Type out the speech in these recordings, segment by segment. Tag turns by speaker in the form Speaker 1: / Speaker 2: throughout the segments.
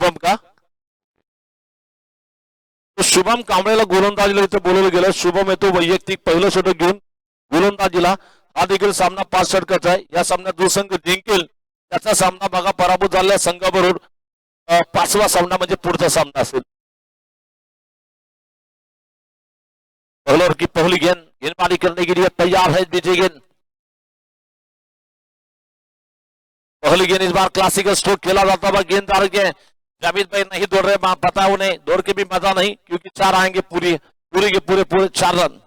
Speaker 1: शुभम का? शुभम कांबळेला गोलंदाजीला इथे बोलवलं गेलं. शुभम येतो वैयक्तिक पहिलं षटक घेऊन गोलंदाजीला. हा देखील सामना 5 षटकाचा आहे. या सामन्यात जो संघ जिंकेल त्याचा सामना बघा पराभूत झालेल्या संघाबरोबर 5वा सामना म्हणजे पुढचा सामना असेल. पहले की पहली गेंदबाजी करने के लिए तैयार है बीजे गेंद. पहली गेंद इस बार क्लासिकल स्ट्रोक खेला जाता हुआ गेंददार के जावेद भाई नहीं दौड़ रहे, पता है उन्हें दौड़ के भी मजा नहीं, क्योंकि 4 आएंगे पूरे पूरे 4 रन.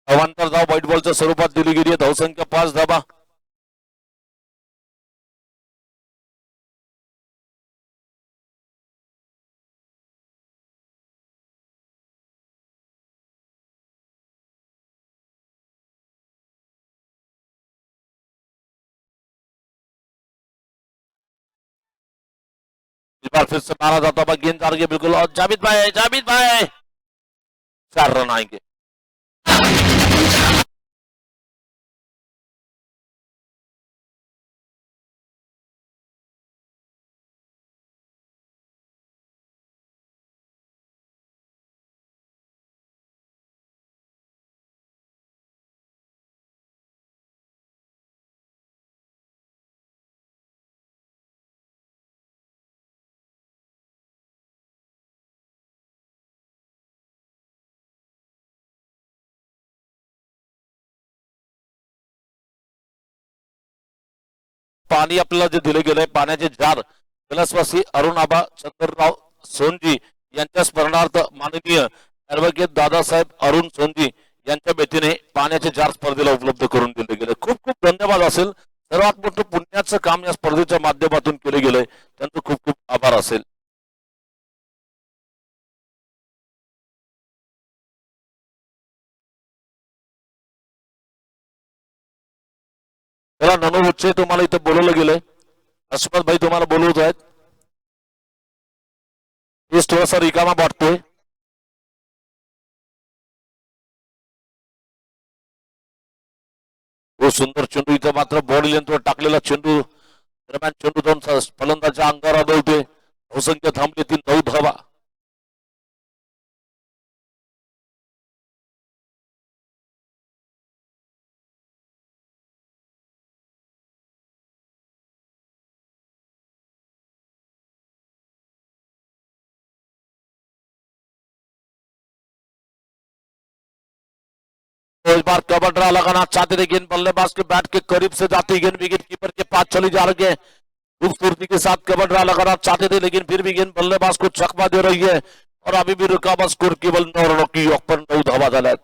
Speaker 1: अवांतर धाव व्हाईट बॉलच्या स्वरूपात दिली गेली आहे. धावसंख्या 5 धावा. इस बार फिर से मारा जाता हुआ गेंददार के बिल्कुल, और जावेद भाई 4 रन आएंगे. पाणी आपल्याला जे दिले गेले पाण्याचे जार कैलासवासी अरुण आबा चंद्रराव सोनजी यांच्या स्मरणार्थ माननीय ऍडव्होकेट दादासाहेब अरुण सोनजी यांच्या भेटीने पाण्याचे जार स्पर्धेला उपलब्ध करून दिले गेले. खूप खूप धन्यवाद असेल. सर्वात मोठं पुण्याचं काम या स्पर्धेच्या माध्यमातून केले गेलंय, त्यांचं खूप खूप आभार असेल. चला ननू उच्चे तुम्हाला इथे बोलवलं गेलंय. अस्मत भाई तुम्हाला बोलवत आहेत. थोडासा रिकामा वाटतोय. तो सुंदर चेंडू इथं मात्र बॉडी लेंथवर टाकलेला चेंडू दरम्यान चेंडू जाऊन फलंदाच्या अंगावर आदळते. धावसंख्या थांबली 9 धावा. इस बार कवर ड्रा लगाना चाहते थे गेंद बल्लेबाज के बैट के करीब से जाती गेंद विकेट कीपर के पास चली जा रही है. खूबसूरती के साथ कवर ड्रा लगाना चाहते थे, लेकिन फिर भी गेंद बल्लेबाज को चकमा दे रही है और अभी भी रुका हुआ स्कोर केवल 9 रनों की योग पर 9 धावा झाल्या.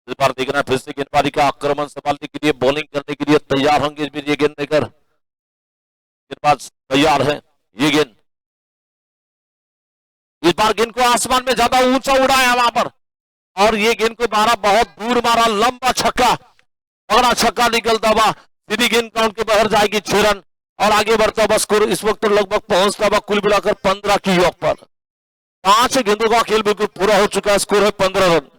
Speaker 1: इस बार देखना फिर से गेंदबाजी का आक्रमण संभालने के लिए बॉलिंग करने के लिए तैयार होंगे ये गेंद लेकर. गेंदबाज तैयार है. ये गेंद इस बार गेंद को आसमान में ज्यादा ऊंचा उड़ाया वहां पर और ये गेंद को मारा, बहुत दूर मारा, लंबा छक्का, बड़ा छक्का निकलता हुआ सीधी गेंद काउंट के बाहर जाएगी 6 रन और आगे बढ़ता हुआ स्कोर इस वक्त लगभग पहुंचता हुआ कुल मिलाकर 15 की योग पर. 5 गेंदों का खेल बिल्कुल पूरा हो चुका है. स्कोर है 15 रन.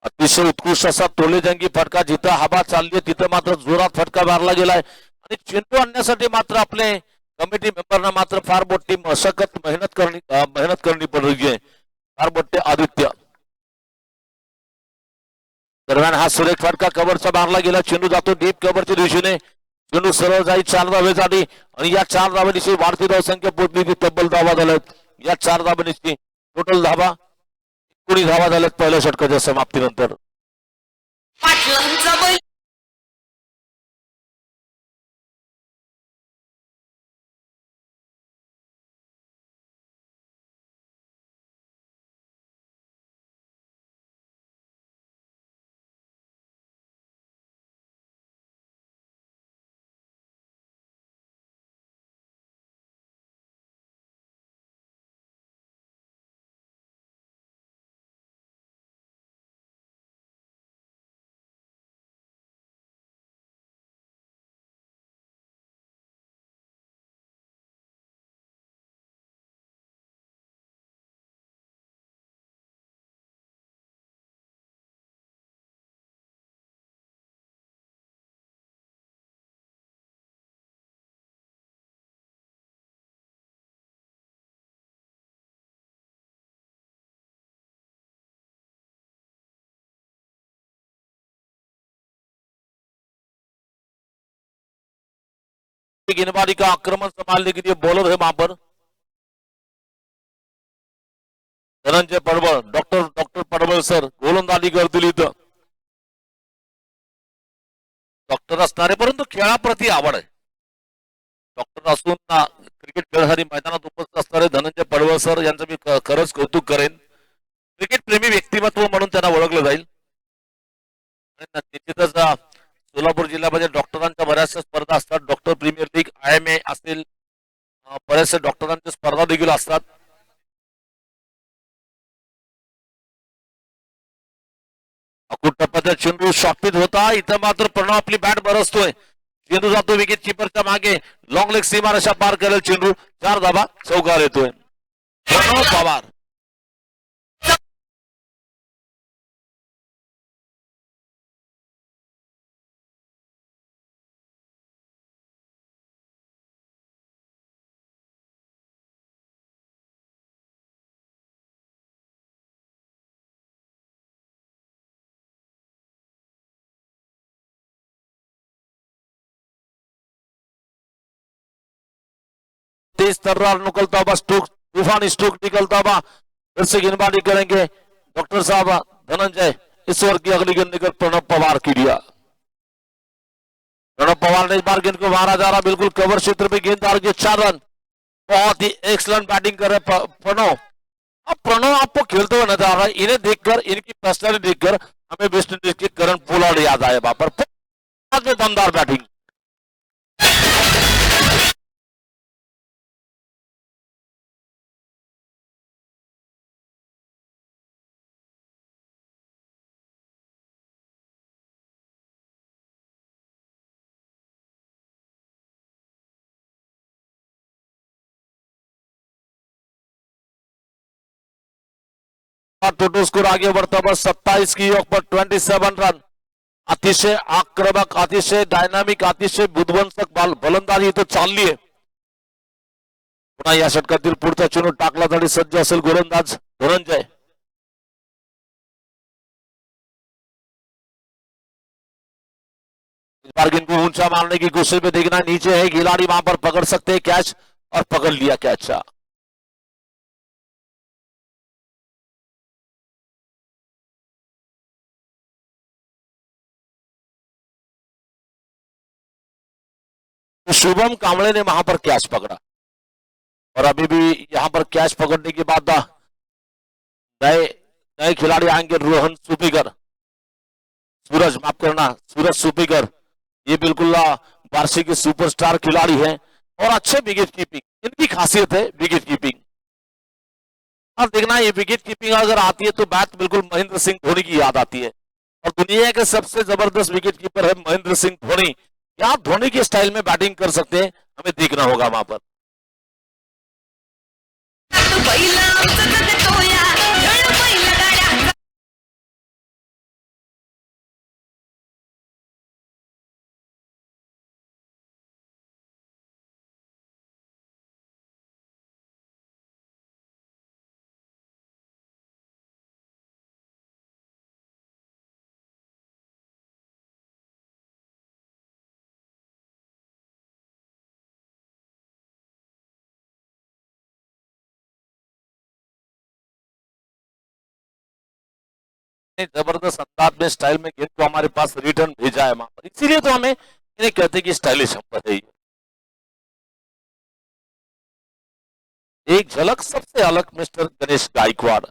Speaker 1: अतिशय उत्कृष्ट असा तोलेजंगी फटका, जिथं हवा चालली तिथं मात्र जोरात फटका मारला गेलाय आणि चेंडू आणण्यासाठी मात्र आपले कमिटी मेंबरना मात्र फार मोठी मेहनत करनी पड़ रही है. फार मोठे आदित्य. दरम्यान हा सुरेख फटका कव्हरचा मारला गेला. चेंडू जातो डीप कव्हरच्या दिशेने. चेंडू सरळ जाईल 4 धावेसाठी आणि या 4 धावेची वाढती धावसंख्या पोहोचली ती तब्बल धावा झाल्यात. या 4 धावेची टोटल धावा 19 धावा झाल्यात पहिल्या षटकाच्या समाप्तीनंतर. गेंदबाजी का आक्रमण संभालने के लिए बॉलर है वहां पर धनंजय पडवळ. डॉक्टर पडवळ सर गोलंदाजी करतील इथं. डॉक्टर असणारे परंतु खेळाप्रती आवड आहे. डॉक्टर असून क्रिकेट खेळासाठी मैदानात उपस्थित असणारे धनंजय पडवळ सर यांचं मी खरंच कौतुक करेन. क्रिकेट प्रेमी व्यक्तिमत्व म्हणून त्यांना ओळखलं जाईल. निश्चितच सोलापूर जिल्ह्यामध्ये डॉक्टरांच्या बऱ्याचशा स्पर्धा असतात. डॉक्टर प्रीमियर लीग IMA असेल बऱ्याचशा डॉक्टरांच्या स्पर्धा देखील असतात. टप्प्यात चेंडू शॉर्टपिच होता. इथं मात्र प्रणव आपली बॅट बरसतोय. चेंडू जातो विकेट किपरच्या मागे. लॉंग लेग सीमारेषा पार करेल चेंडू. 4 धावा चौकार येतोय. प्रणव पवार तेज तर्रार निकलता हुआ स्ट्रोक तूफानी स्ट्रोक निकलता हुआ फिर से गेंदबाजी करेंगे डॉक्टर साहब धनंजय. इस ओवर की अगली गेंद निकल प्रणव पवार की दिया. प्रणव पवार ने इस बार गेंद को मारा जा रहा बिल्कुल कवर क्षेत्र में गेंद के 4 रन. बहुत ही एक्सलेंट बैटिंग कर रहे प्रणव. अब प्रणव आपको खेलते हुए नजर आ रहा है. इन्हें देखकर इनकी पर्सनैलिटी देखकर हमें वेस्ट इंडीज के करण पोलार्ड याद आए. वहां पर दमदार बैटिंग. टोटल स्कोर आगे बढ़ता हुआ 27 की योग पर 27 रन. अतिशय आक्रमक अतिशय डायनामिक अतिशय बुद्धिवंतक फलंदाजी इथं चालली आहे. पुन्हा या षटकातील पुढचा चेंडू टाकण्यासाठी सज्ज असेल गोलंदाज धनंजय. बार्गिन को ऊंचा मारने की कोशिश में देखना नीचे है खिलाड़ी वहां पर पकड़ सकते हैं कैच और पकड़ लिया कैच. शुभम कांबळे ने वहां पर कैच पकड़ा और अभी भी यहां पर कैच पकड़ने के बाद नए नए खिलाड़ी आएंगे. रोहन सुपीकर सूरज माफ करना सूरज सुपीकर. ये बिल्कुल वार्षिक के सुपरस्टार खिलाड़ी हैं और अच्छे विकेट कीपिंग इनकी खासियत है विकेट कीपिंग. और देखना ये विकेट कीपिंग अगर आती है तो बात बिल्कुल महेंद्र सिंह धोनी की याद आती है. और दुनिया के सबसे जबरदस्त विकेट कीपर है महेंद्र सिंह धोनी. क्या धोनी के स्टाइल में बैटिंग कर सकते हैं हमें देखना होगा वहां पर. इतने जबरदस्त अंदाज में स्टाइल में गेंद को हमारे पास रिटर्न भेजा है वहां पर, इसीलिए तो हमें इन्हें कहते हैं कि स्टाइलिश अंपायर है ये। एक झलक सबसे अलग मिस्टर गणेश गायकवाड़।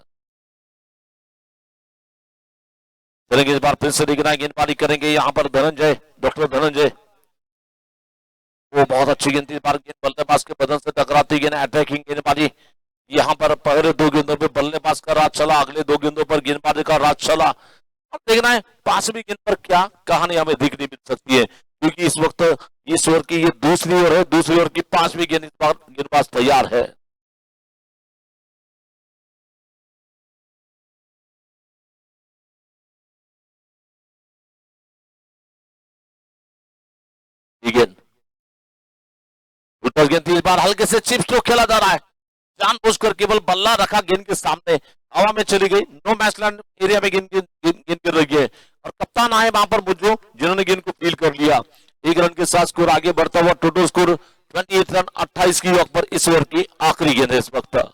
Speaker 1: चलेंगे इस बार फिर से देखना गेंदबाजी करेंगे यहाँ पर धनंजय, डॉक्टर धनंजय। वो बहुत अच्छी गेंद थी, इस बार गेंद बल्लेबाज के बदन से टकराती गेंद, अटैकिंग गेंदबाजी। यहाँ पर पहले 2 गेंदों पे बल्लेबाज का राज चला, अगले 2 गेंदों पर गेंदबाजी का राज चला। अब देखना है 5वीं गेंद पर क्या कहानी हमें देखने मिल सकती है, क्योंकि इस वक्त इस ओवर की ये दूसरी ओवर है, दूसरी ओवर की 5वीं गेंद इस बार गेंदबाज तैयार है। गेंद गेंद थी, इस बार हल्के से चिप स्ट्रोक खेला जा रहा है, जानबूझकर केवल बल्ला रखा गेंद के सामने, हवा में चली गई, नो मैचलैंड एरिया में गेंद गिर रही है और कप्तान आए वहां पर बुज्जू, जिन्होंने गेंद को फील कर लिया। 1 रन के साथ स्कोर आगे बढ़ता हुआ, टोटल स्कोर 28 रन 28 की वक्त पर इस ओवर की आखिरी गेंद है इस वक्त।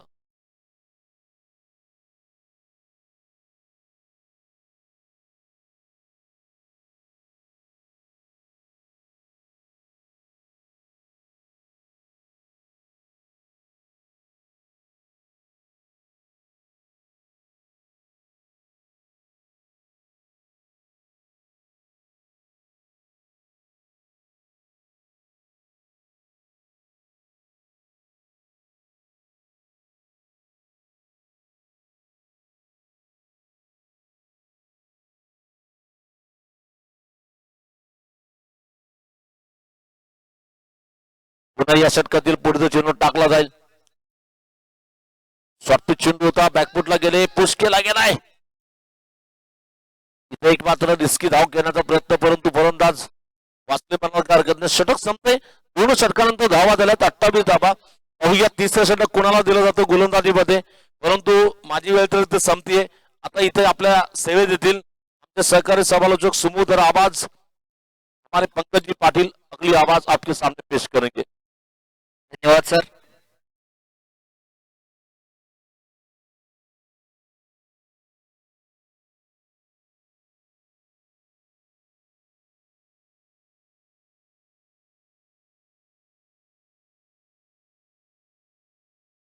Speaker 1: पुन्हा या षटकातील पुढचा चेंडू टाकला जाईल, शॉर्ट पिच चेंडू होता, बॅकफुटला गेले, पुश केला गेलाय, इथे एक मात्र रिस्की धाव घेण्याचा प्रयत्न, परंतु फलंदाज वाचले करण्यात षटक संपते, 2 षटकानंतर धावा झाल्यात 28 धावा। पाहूया 3रं षटक कोणाला दिलं जातं गोलंदाजीमध्ये, परंतु माझी वेळ तर इथे संपतीये। आता इथे आपल्या सेवेत येतील आमचे सहकारी समालोचक सुमूधर आवाज हमारे पंकज जी पाटिल, अगली आवाज आपके सामने पेश करेंगे।
Speaker 2: धन्यवाद सर।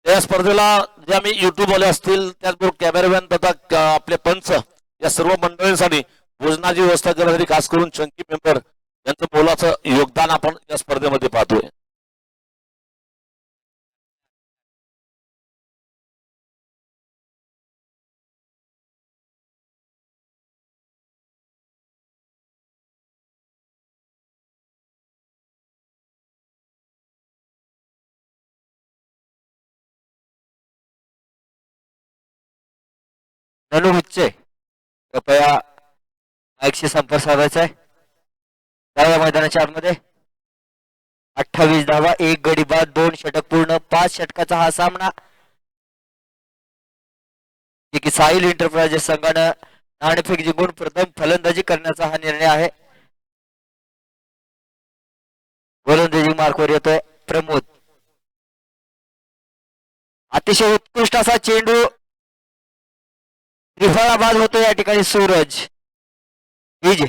Speaker 1: या स्पर्धेला जे आम्ही युट्यूब वाले असतील, त्याचबरोबर कॅमेरामॅन तथा आपले पंच या सर्व मंडळींसाठी भोजनाची व्यवस्था करण्यासाठी खास करून चंकी मेंबर यांचं मोलाचं योगदान आपण या स्पर्धेमध्ये पाहतोय।
Speaker 2: ननू हुच्चे कृपया माईकशी संपर्क साधायचा आहे। त्या मैदानाच्या आतमध्ये 28 धावा, 1 गडी बाद, 2 षटक पूर्ण, 5 षटकाचा हा सामना, की साहिल एंटरप्राइजेस संघानं नाणेफेक जिंकून प्रथम फलंदाजी करण्याचा हा निर्णय आहे। गोलंदाजी मार्कवर येतोय प्रमोद, अतिशय उत्कृष्ट असा चेंडू, त्रिफळा बाद होतो या ठिकाणी सूरज हिज।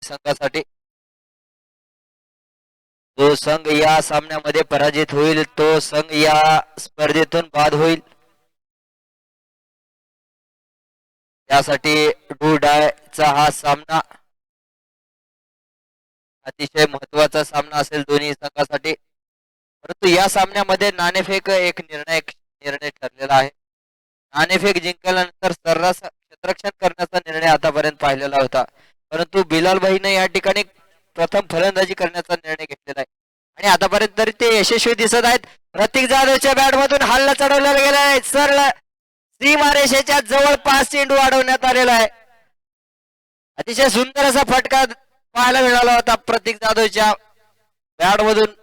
Speaker 2: संघासाठी जो संघ या सामन्यामध्ये पराजित होईल तो संघ या स्पर्धेतून बाद होईल। त्यासाठी डू डायचा हा सामना अतिशय महत्वाचा सामना असेल दोन्ही संघासाठी। परंतु या सामन्यामध्ये नाणेफेक एक निर्णय ठरलेला आहे. नाणेफेक जिंकल्यानंतर सर्रास क्षेत्ररक्षण करण्याचा निर्णय आतापर्यंत पाहिलेला होता, परंतु बिलाल भाईने या ठिकाणी प्रथम फलंदाजी करण्याचा निर्णय घेतलेला आहे आणि आतापर्यंत तरी ते यशस्वी दिसत आहेत. प्रतीक जाधवच्या बॅट मधून हल्ला चढवलेला गेला आहे. सरळ सीमारेषेच्या जवळपास चेंडू अडवण्यात आलेला आहे. अतिशय सुंदर असा फटका पाहायला मिळाला होता प्रतीक जाधवच्या बॅट मधून.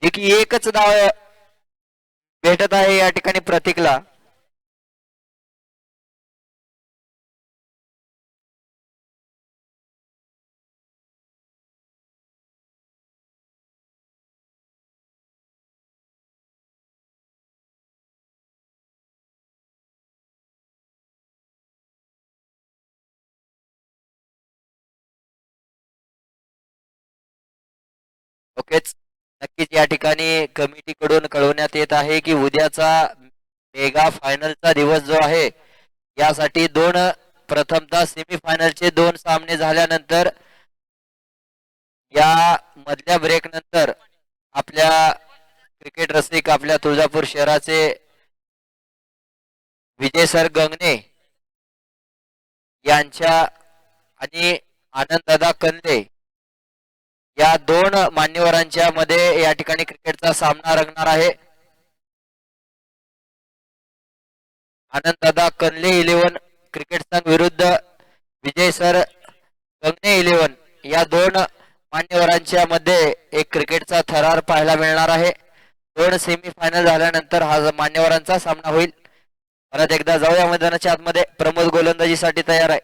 Speaker 2: एकच धाव भेटत आहे या ठिकाणी प्रतीकला. ओकेच, नक्कीच या ठिकाणी कमिटीकडून कळवण्यात येत आहे की उद्याचा मेगा फायनलचा दिवस जो आहे यासाठी प्रथमतः सेमीफायनलचे 2 सामने झाल्यानंतर या मधल्या ब्रेक नंतर आपल्या क्रिकेट रसिक आपल्या तुळजापूर शहराचे विजय सर गंगणे यांच्या आणि आनंददादा कंदे या 2 मान्यवरांच्या मध्ये या ठिकाणी क्रिकेटचा सामना रंगणार आहे. आनंददादा कनले 11 क्रिकेट संघ विरुद्ध विजय सर गंगणे 11 या 2 मान्यवरांच्या मध्ये एक क्रिकेटचा थरार पाहायला मिळणार आहे. 2 सेमीफायनल झाल्यानंतर हा मान्यवरांचा सामना होईल. परत एकदा जाऊया मैदानाच्या आतमध्ये. प्रमोद गोलंदाजीसाठी तयार आहे.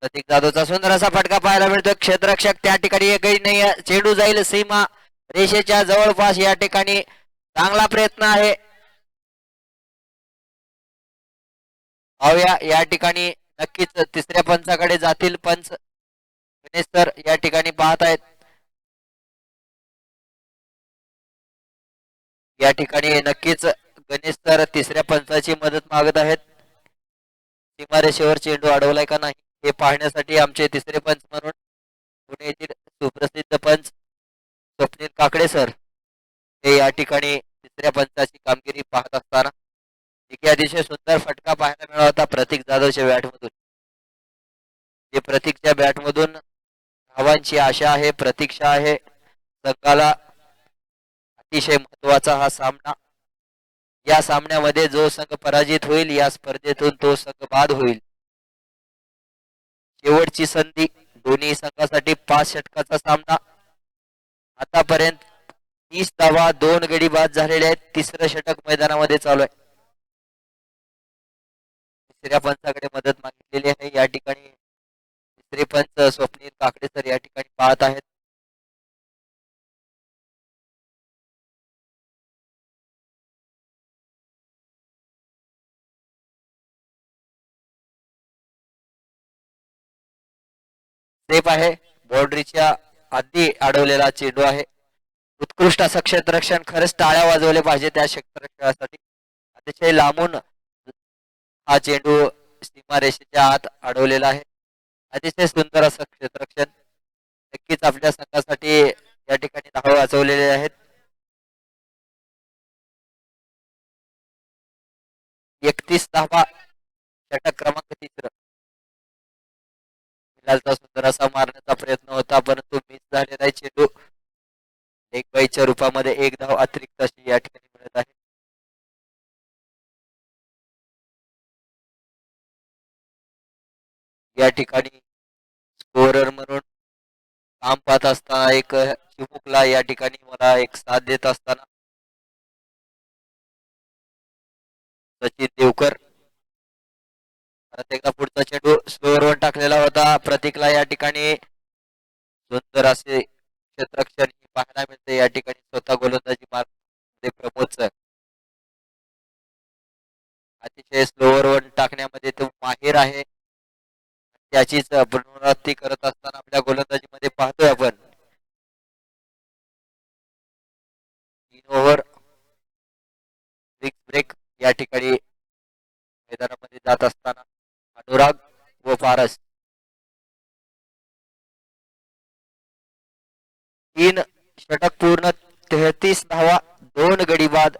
Speaker 2: प्रतीक जाधवचा सुंदर असा फटका पाहायला मिळतोय. क्षेत्ररक्षक त्या ठिकाणी एकही नाही. चेंडू जाईल सीमा रेषेच्या जवळपास. या ठिकाणी चांगला प्रयत्न आहे. पाहूया या ठिकाणी नक्कीच तिसऱ्या पंचाकडे जातील पंच. गणेश सर या ठिकाणी पाहत आहेत. या ठिकाणी नक्कीच गणेश सर तिसऱ्या पंचाची मदत मागत आहेत. सीमारेषेवर चेंडू अडवलाय का नाही हे पाहण्यासाठी आमचे तिसरे पंच म्हणून पुणे येथील सुप्रसिद्ध पंच स्वप्नील काकडे सर हे या ठिकाणी तिसऱ्या पंचाची कामगिरी पाहत असताना एक अतिशय सुंदर फटका पाहायला मिळाला होता प्रतीक जाधवच्या बॅट मधून. जे प्रतीकच्या बॅट मधून धावांची आशा आहे, प्रतीक्षा आहे. संघाला अतिशय महत्वाचा हा सामना. या सामन्यामध्ये जो संघ पराजित होईल या स्पर्धेतून तो संघ बाद होईल. शेवटची संधी दोन्ही संघासाठी 5 षटकाचा सामना. आतापर्यंत 30 धावा 2 गडी बाद झालेले आहेत. तिसरं षटक मैदानामध्ये चालू आहे. तिसऱ्या पंचाकडे मदत मागितलेली आहे. या ठिकाणी तिसरे पंच स्वप्नील काकडे सर या ठिकाणी पाहत आहेत. सेफ आहे. बाउंड्रीच्या आधी अडवलेला चेंडू आहे. उत्कृष्ट असं क्षेत्ररक्षण. खरंच टाळ्या वाजवले पाहिजे त्या क्षेत्ररक्षणासाठी. अतिशय लांबून हा चेंडू सीमारेषेच्या आत अडवलेला आहे. अतिशय सुंदर असं क्षेत्ररक्षण. नक्कीच आपल्या संघासाठी या ठिकाणी धावा वाचवलेले आहेत. 31 धावा षटक क्रमांक 3. बिलालचा सुंदर असा मारण्याचा प्रयत्न होता परंतु मिस झालेला आहे चेंडू. एक बाईच्या रूपामध्ये 1 धाव अतिरिक्त अशी या ठिकाणी मिळत आहे. या ठिकाणी स्कोरर म्हणून काम पाहत असताना एक चिमुकला या ठिकाणी मला एक साथ देत असताना सचिन देवकर. परत एकदा पुढचा चेंडू स्लोअरवर टाकलेला होता. प्रतीकला या ठिकाणी सुंदर असे क्षेत्ररक्षण पाहायला मिळते. या ठिकाणी स्वतः गोलंदाजी मारते प्रमोदचं. अतिशय स्लोअरवर टाकण्यामध्ये तो माहिर आहे. त्याचीच पुनरावृत्ती करत असताना आपल्या गोलंदाजीमध्ये पाहतोय आपण. 3 ओव्हर ब्रेक या ठिकाणी मैदानामध्ये जात असताना अनुराग व पारस 2 गडी बाद.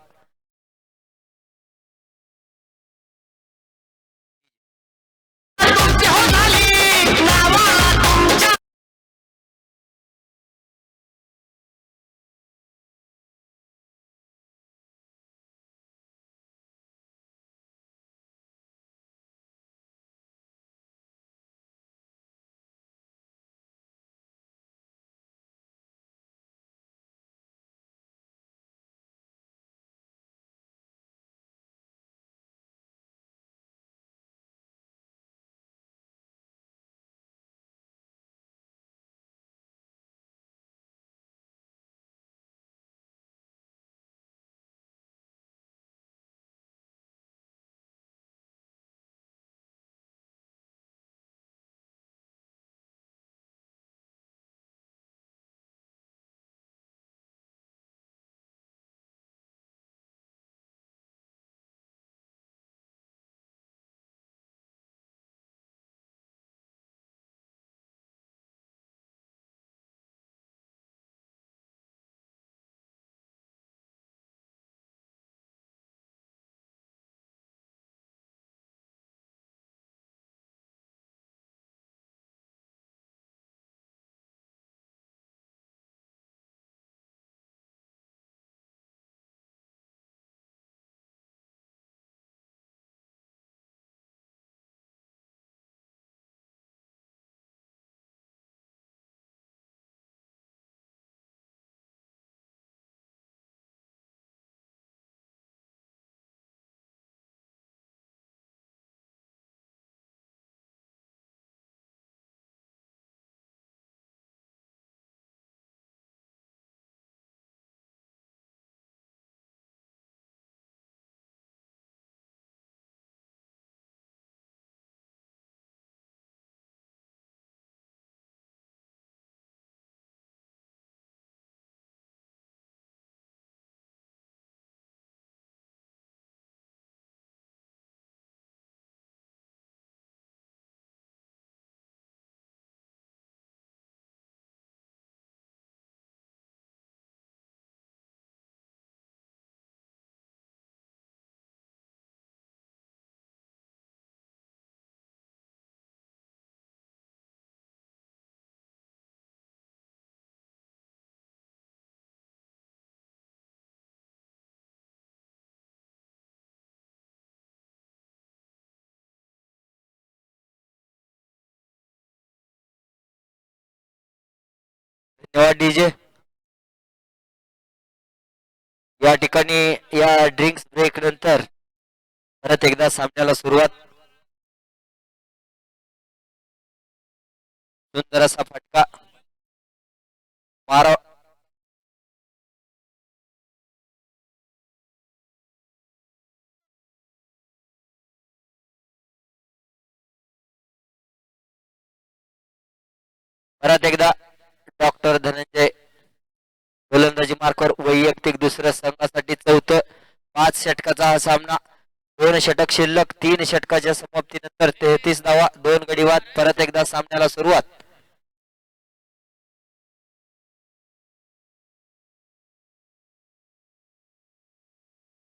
Speaker 2: धन्यवाद डीजे. या ठिकाणी या ड्रिंक्स ब्रेक नंतर परत एकदा सामन्याला सुरुवात. सुंदर असा फटका मारा. परत एकदा डॉक्टर धनंजय गोलंदाजी मार्कवर वैयक्तिक दुसऱ्या संघासाठी चौथं 5 षटकाचा हा सामना. 2 षटक शिल्लक. 3 षटकाच्या समाप्तीनंतर 33 धावा. 2 गडी बाद. परत एकदा सामन्याला सुरुवात.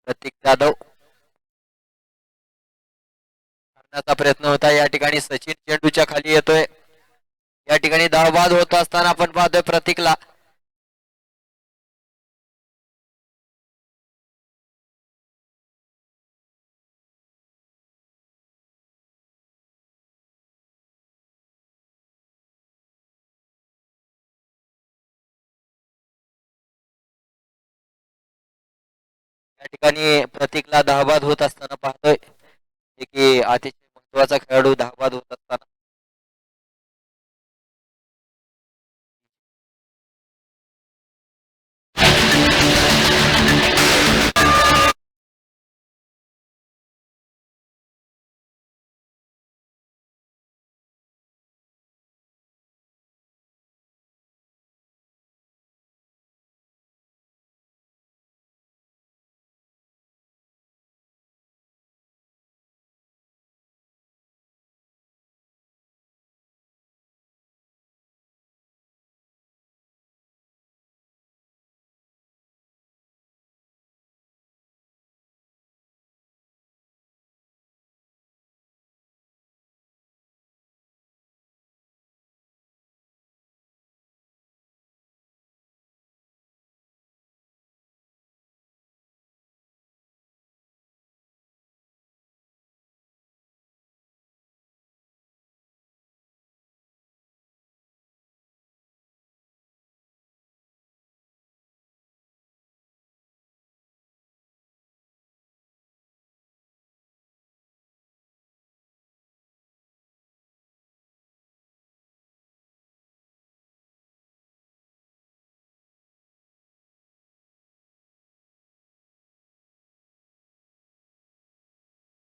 Speaker 2: प्रतीक जाधव करण्याचा प्रयत्न होता. या ठिकाणी सचिन चेंडूच्या खाली येतोय. या ठिकाणी धाव बाद होत असताना आपण पाहतोय प्रतीकला. या ठिकाणी प्रतीकला धावबाद होत असताना पाहतोय की अतिशय महत्वाचा खेळाडू धावबाद होत असताना.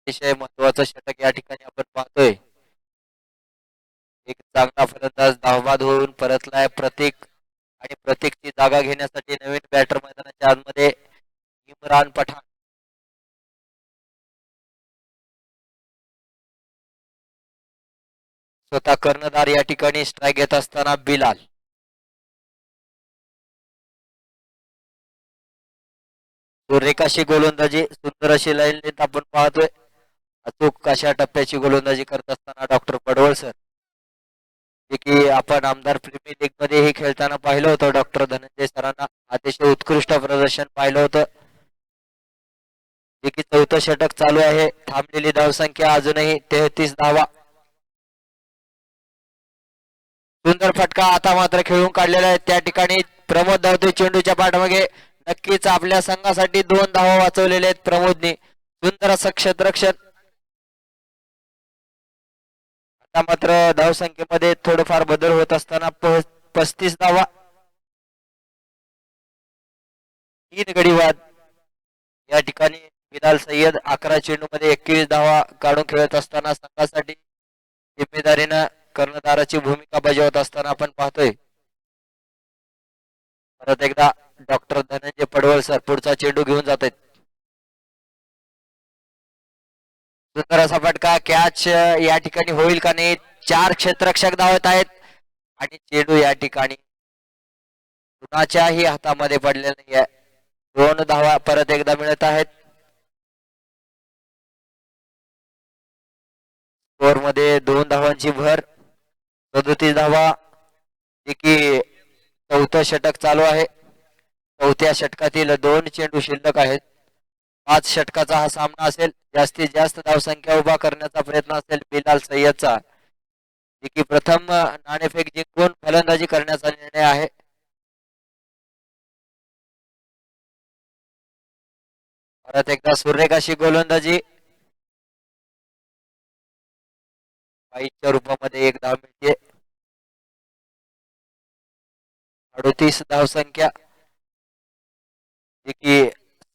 Speaker 2: अतिशय महत्वाचं षटक या ठिकाणी आपण पाहतोय. एक चांगला फलंदाज धावबाद होऊन परतलाय प्रतीक आणि प्रतीकची जागा घेण्यासाठी नवीन बॅटर मैदानाच्या आतमध्ये इम्रान पठाण. स्वतः कर्णधार या ठिकाणी स्ट्राईक घेत असताना बिलाल. सुरेखाशी गोलंदाजी, सुंदर अशी लाईन लेंथ आपण पाहतोय. अचूक अशा टप्प्याची गोलंदाजी करत असताना डॉक्टर पडवळ सर, जे की आपण आमदार प्रीमियर लीग मध्ये हे खेळताना पाहिलं होतं. डॉक्टर धनंजय सरांना अतिशय उत्कृष्ट प्रदर्शन पाहिलं होतं. जे की चौथं षटक चालू आहे. थांबलेली धावसंख्या अजूनही 33 धावा. सुंदर फटका आता मात्र खेळून काढलेला आहे. त्या ठिकाणी प्रमोद धावतोय चेंडूच्या पाठमागे. नक्कीच आपल्या संघासाठी 2 धावा वाचवलेले आहेत प्रमोदने. सुंदर असं क्षेत्ररक्षण. आता मात्र धावसंख्येमध्ये थोडंफार बदल होत असताना 35 धावा. 3 गडी बाद. या ठिकाणी बिलाल सय्यद 11 चेंडू मध्ये 21 धावा काढून खेळत असताना संघासाठी जिम्मेदारीनं कर्णधाराची भूमिका बजावत असताना आपण पाहतोय. परत एकदा डॉक्टर धनंजय पडवळ सर पुढचा चेंडू घेऊन जात आहेत. सुंदर असा फटका, कॅच या ठिकाणी होईल का नाही. 4 क्षेत्ररक्षक धावत आहेत आणि चेंडू या ठिकाणी कुणाच्याही हातामध्ये पडलेला नाही आहे. 2 धावा परत एकदा मिळत आहेत. स्कोर मध्ये 2 धावांची भर. 37 धावा. जे की चौथं षटक चालू आहे. चौथ्या षटकातील 2 चेंडू शिल्लक आहेत. 5 षटकाचा हा सामना असेल. जास्तीत जास्त धावसंख्या उभा करण्याचा प्रयत्न असेल बिलाल सय्यदचा, जे की प्रथम नाणेफेक जिंकून फलंदाजी करण्याचा निर्णय आहे. परत एकदा सुरेखाशी गोलंदाजी. 22च्या रूपामध्ये 1 धाव मिळते. 38 धावसंख्या. जे की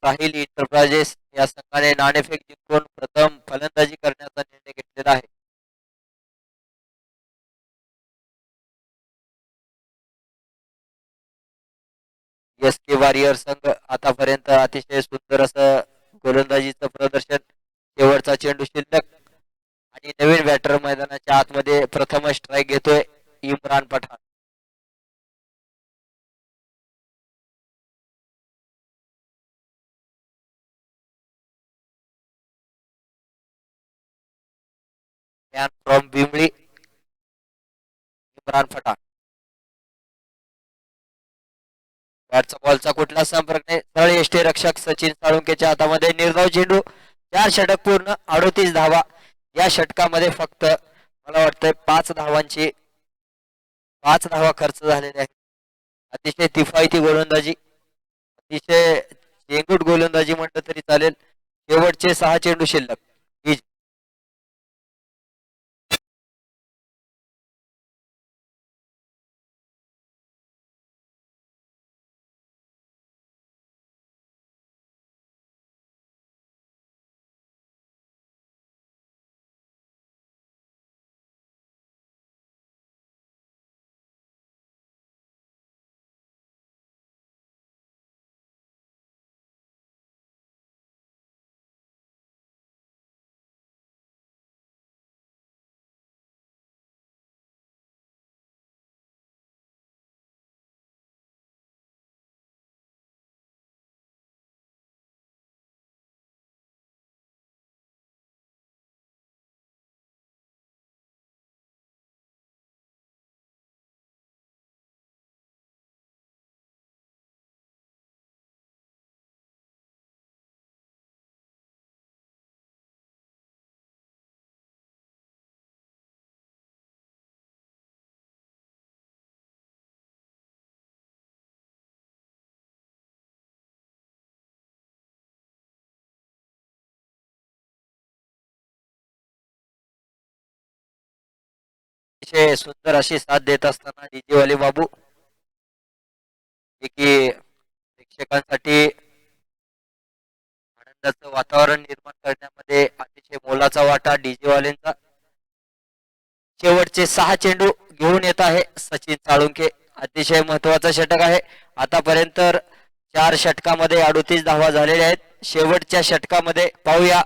Speaker 2: साहिल इंटरप्राइजेस या संघाने नाणेफेक जिंकून प्रथम फलंदाजी करण्याचा निर्णय घेतलेला आहे. एस के वॉरियर संघ आतापर्यंत अतिशय सुंदर असं गोलंदाजीचं प्रदर्शन. शेवटचा चेंडू शिल्लक आणि नवीन बॅटर मैदानाच्या आतमध्ये प्रथम स्ट्राईक घेतोय इम्रान पठाण. मॅन फ्रॉम बिमळी इम्रान पठाण. बॅटचा बॉलचा कुठला संपर्क नाही. सरळ यष्टीरक्षक सचिन साळुंकेच्या हातामध्ये निर्धाव चेंडू. 4 षटक पूर्ण, 38 धावा. या षटकामध्ये फक्त मला वाटतंय 5 धावा खर्च झालेले आहेत. अतिशय तिफायती गोलंदाजी, अतिशय चेंगूट गोलंदाजी म्हटलं तरी चालेल. शेवटचे 6 चेंडू शिल्लक. अतिशय सुंदर अशी साथ देत असताना डीजे वाले बाबू, जे की प्रेक्षकांसाठी आनंदाचं वातावरण निर्माण करण्यामध्ये अतिशय इथे मोलाचा वाटा डीजे वालेंचा. शेवटचे 6 चेंडू घेऊन येत आहे सचिन साळुंके. अतिशय महत्वाचा षटक आहे. आतापर्यंत 4 षटकामध्ये 38 धावा झालेल्या आहेत. शेवटच्या षटकामध्ये पाहूया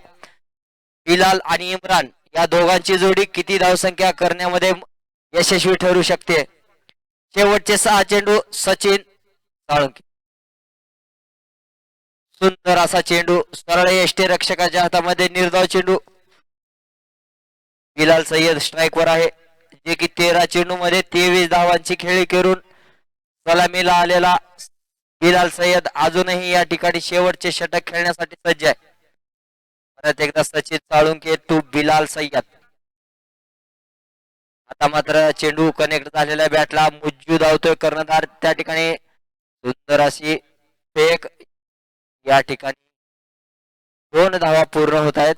Speaker 2: बिलाल आणि इम्रान या दोघांची जोडी किती धावसंख्या करण्यामध्ये यशस्वी ठरू शकते. शेवटचे 6 चेंडू सचिन साळुंके. सुंदर असा चेंडू सरळ यष्टीरक्षकाच्या हातामध्ये. निर्धाव चेंडू. बिलाल सय्यद स्ट्राईक वर आहे, जे की 13 चेंडू मध्ये 23 धावांची खेळी करून सलामीला आलेला बिलाल सय्यद अजूनही या ठिकाणी शेवटचे षटक खेळण्यासाठी सज्ज आहे. परत एकदा सचिन साळुंके टू बिलाल सय्यद. आता मात्र चेंडू कनेक्ट झालेल्या बॅटला मुज्जू धावतोय कर्णधार. त्या ठिकाणी सुंदर अशी फेक. या ठिकाणी 2 धावा पूर्ण होत आहेत.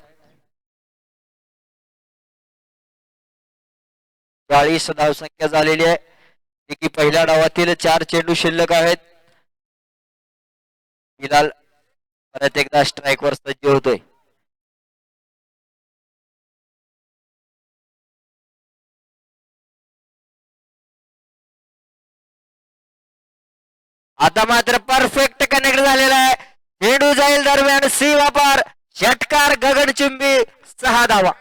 Speaker 2: 40 धावसंख्या झालेली आहे, जी की पहिल्या डावातील 4 चेंडू शिल्लक आहेत. बिलाल परत एकदा स्ट्राईक वर सज्ज होतोय. आता मात्र परफेक्ट कनेक्ट झालेला आहे. चेंडू जाईल दरम्यान सीमा पार. षटकार गगनचुंबी 6 धावा.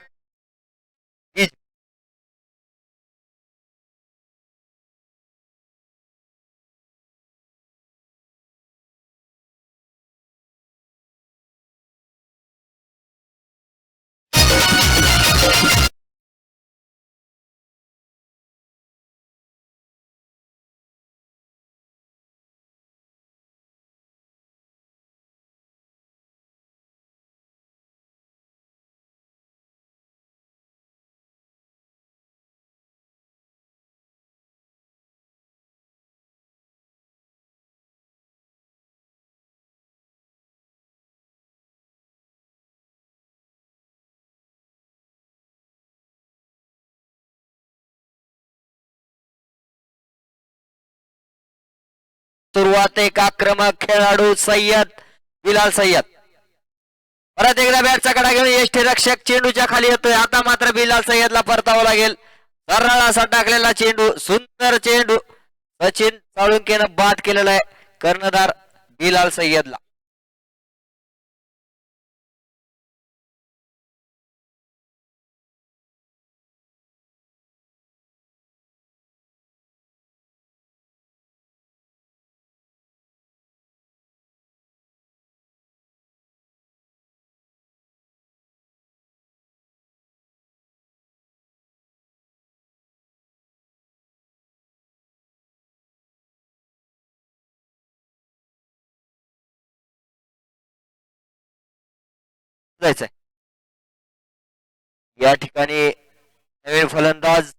Speaker 2: सुरुवात एक आक्रमक खेळाडू सय्यद बिलाल सय्यद. परत एकदा बॅटचा कडा घेऊन यष्टीरक्षक चेंडूच्या खाली येतोय. आता मात्र बिलाल सय्यदला परतावं लागेल. सरळ असा टाकलेला चेंडू. सुंदर चेंडू सचिन साळुंकेनं बाद केलेला आहे कर्णधार बिलाल सय्यदला. जायचंय या ठिकाणी नवीन फलंदाज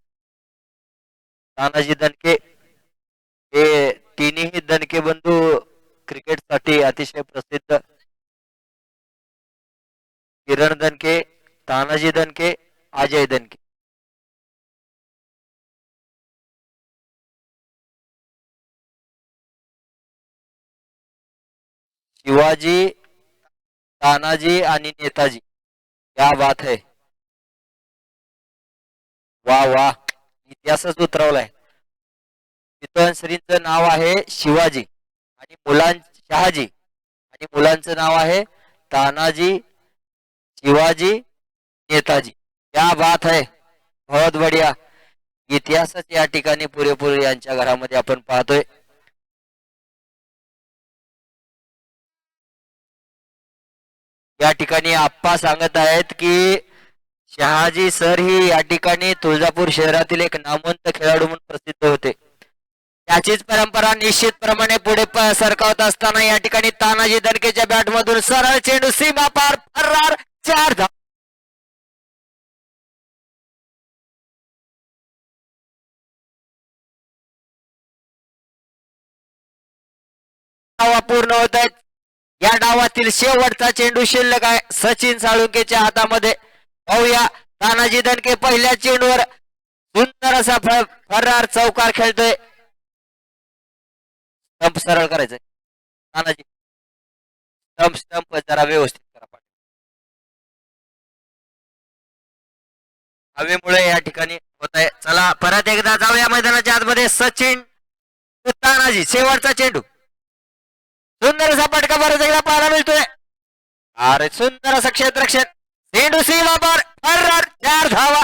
Speaker 2: तानाजी दणके. हे तिन्ही दणके बंधू क्रिकेटसाठी अतिशय प्रसिद्ध. किरण दणके, तानाजी दणके, अजय दणके. शिवाजी, तानाजी आणि नेताजी. क्या बात है. वा वा, इतिहासच उतरवलाय. श्रींचं नाव आहे शिवाजी आणि शहाजी आणि मुलांचं नाव आहे तानाजी, शिवाजी, नेताजी. क्या बात है, बहुत बढिया. इतिहासच या ठिकाणी पुरेपूर यांच्या घरामध्ये आपण पाहतोय. या ठिकाणी आप्पा सांगत आहेत की शहाजी सर ही या ठिकाणी तुळजापूर शहरातील एक नामवंत खेळाडू म्हणून प्रसिद्ध होते. त्याचीच परंपरा निश्चितप्रमाणे पुढे सरकावत असताना या ठिकाणी तानाजी दणकेच्या बॅट मधून सरळ चेंडू सीमा पार. फरार 4 धावा पूर्ण होत आहेत. या डावातील शेवटचा चेंडू शिल्लक आहे सचिन साळुंकेच्या हातामध्ये. पाहूया तानाजी दणके पहिल्या चेंडूवर सुंदर असा फरार चौकार खेळतोय. स्टंप सरळ करायचंय तानाजी. स्टंप जरा व्यवस्थित करा. हवेमुळे या ठिकाणी होत आहे. चला परत एकदा जाऊया मैदानाच्या आतमध्ये. सचिन तानाजी शेवटचा चेंडू. सुंदर असा फटका परत एकदा पाहायला मिळतोय. अरे सुंदर असं क्षेत्ररक्षण. चेंडू सीमा पर फर्रार 4 धावा.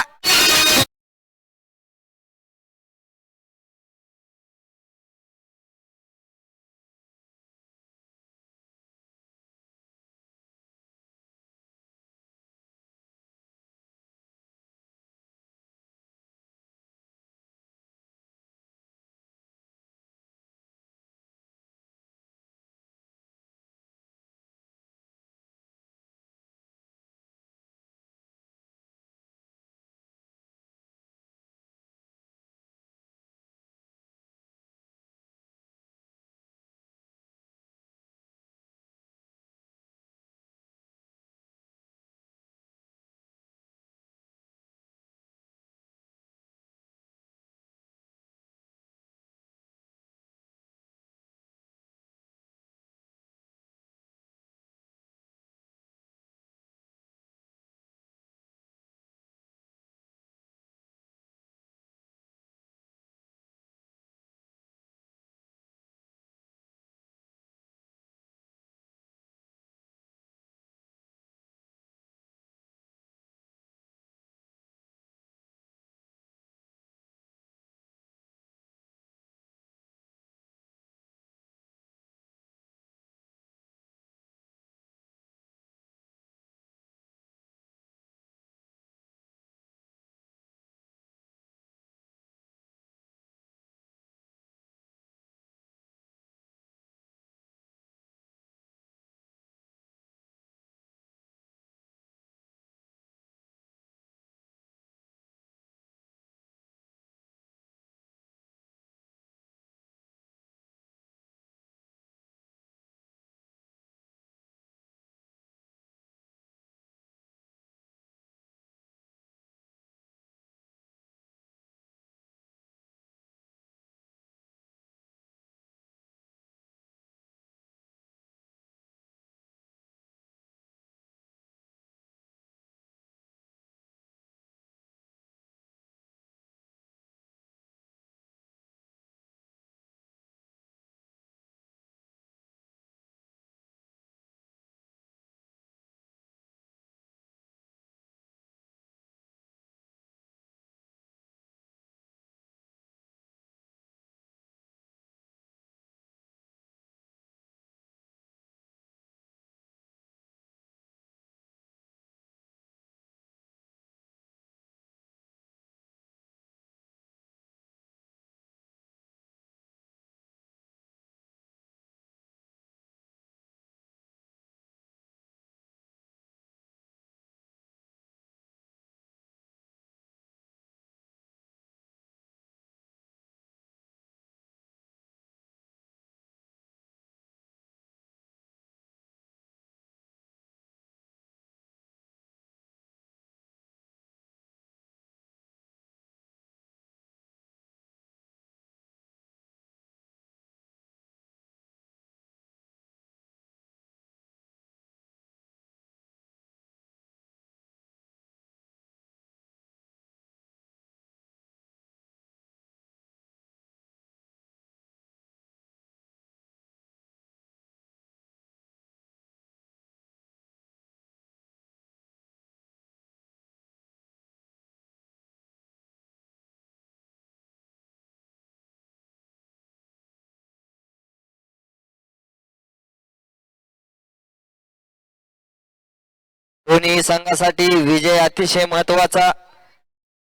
Speaker 2: दोन्ही संघासाठी विजय अतिशय महत्वाचा.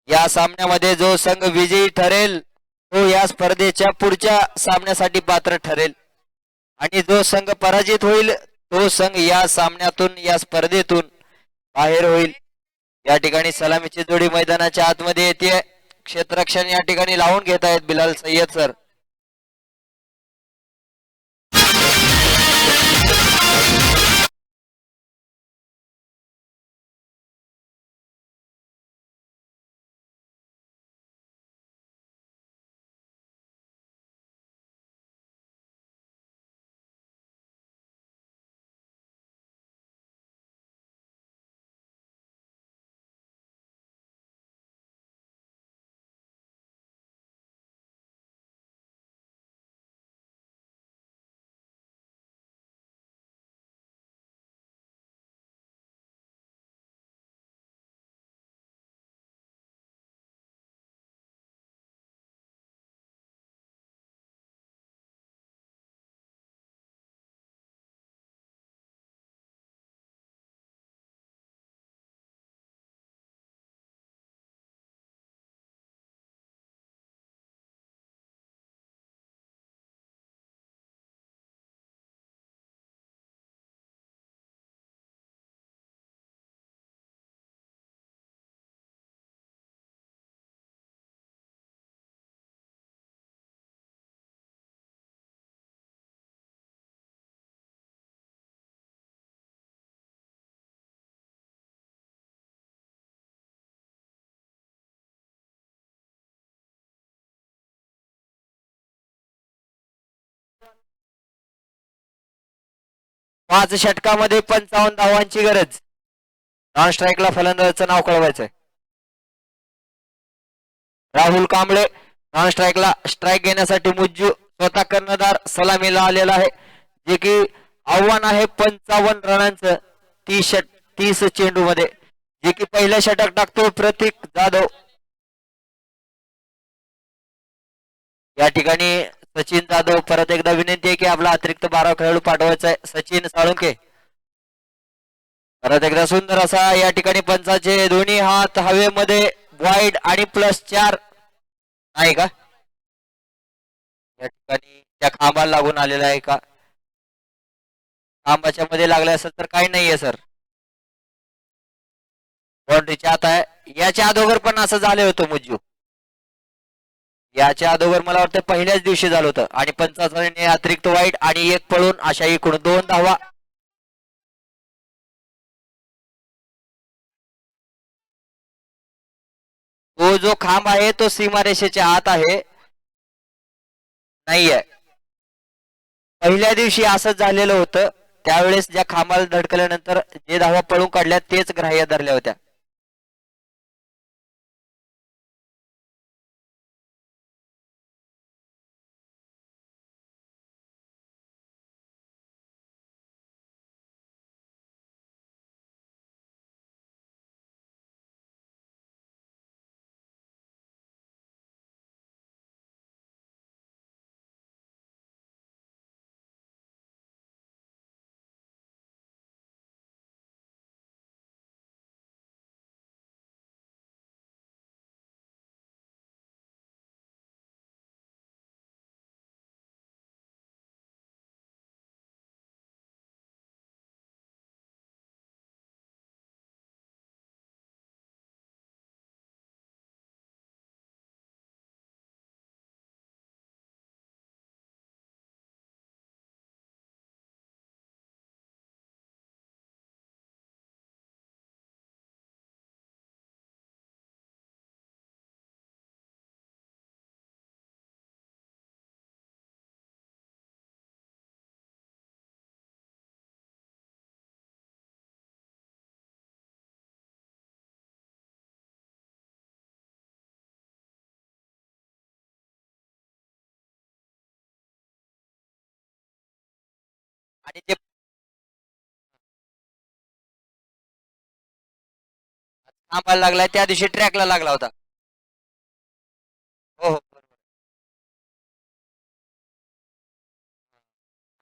Speaker 2: या सामन्यामध्ये जो संघ विजयी ठरेल तो या स्पर्धेच्या पुढच्या सामन्यासाठी पात्र ठरेल आणि जो संघ पराजित होईल तो संघ या सामन्यातून या स्पर्धेतून बाहेर होईल. या ठिकाणी सलामीची जोडी मैदानाच्या आतमध्ये येते. क्षेत्ररक्षण या ठिकाणी लावून घेत आहेत बिलाल सय्यद सर. 5 षटकामध्ये 55 धावांची गरज. नॉन स्ट्राईकला फलंदाजाचं नाव कळवायचंय. राहुल कांबळे नॉन स्ट्राईकला. स्ट्राईक घेण्यासाठी मुज्जू स्वतः कर्णधार सलामीला आलेला आहे, जे की आव्हान आहे 55 रनांचं 30 चेंडू मध्ये, जे की पहिलं षटक टाकतो प्रतीक जाधव. या ठिकाणी सचिन जाधव, परत एकदा विनंती आहे की आपला अतिरिक्त 12 खेळाडू पाठवायचा आहे. सचिन साळुंके परत एकदा सुंदर असा या ठिकाणी पंचाचे दोन्ही हात हवेमध्ये, वाईड आणि +4 नाही का, या ठिकाणी त्या खांबाला लागून आलेला आहे का, खांबाच्या मध्ये लागले असेल तर काही नाहीये सर, बाउंड्रीच्या आत आहे. याच्या अगोदर पण असं झालं होतं मुज्जू, याच्या अगोदर मला वाटतं पहिल्याच दिवशी झालं होतं, आणि पंचाने अतिरिक्त वाईट आणि एक पळून अशा इकडून 2 धावा. तो जो खांब आहे तो सीमारेषेच्या आत आहे, नाहीये. पहिल्या दिवशी असंच झालेलं होतं, त्यावेळेस ज्या खांबाला धडकल्यानंतर जे धावा पळून काढल्या तेच ग्राह्य धरल्या होत्या. आणि ते खांबाला लागलाय त्या दिवशी ट्रॅकला लागला होता. हो हो बरोबर.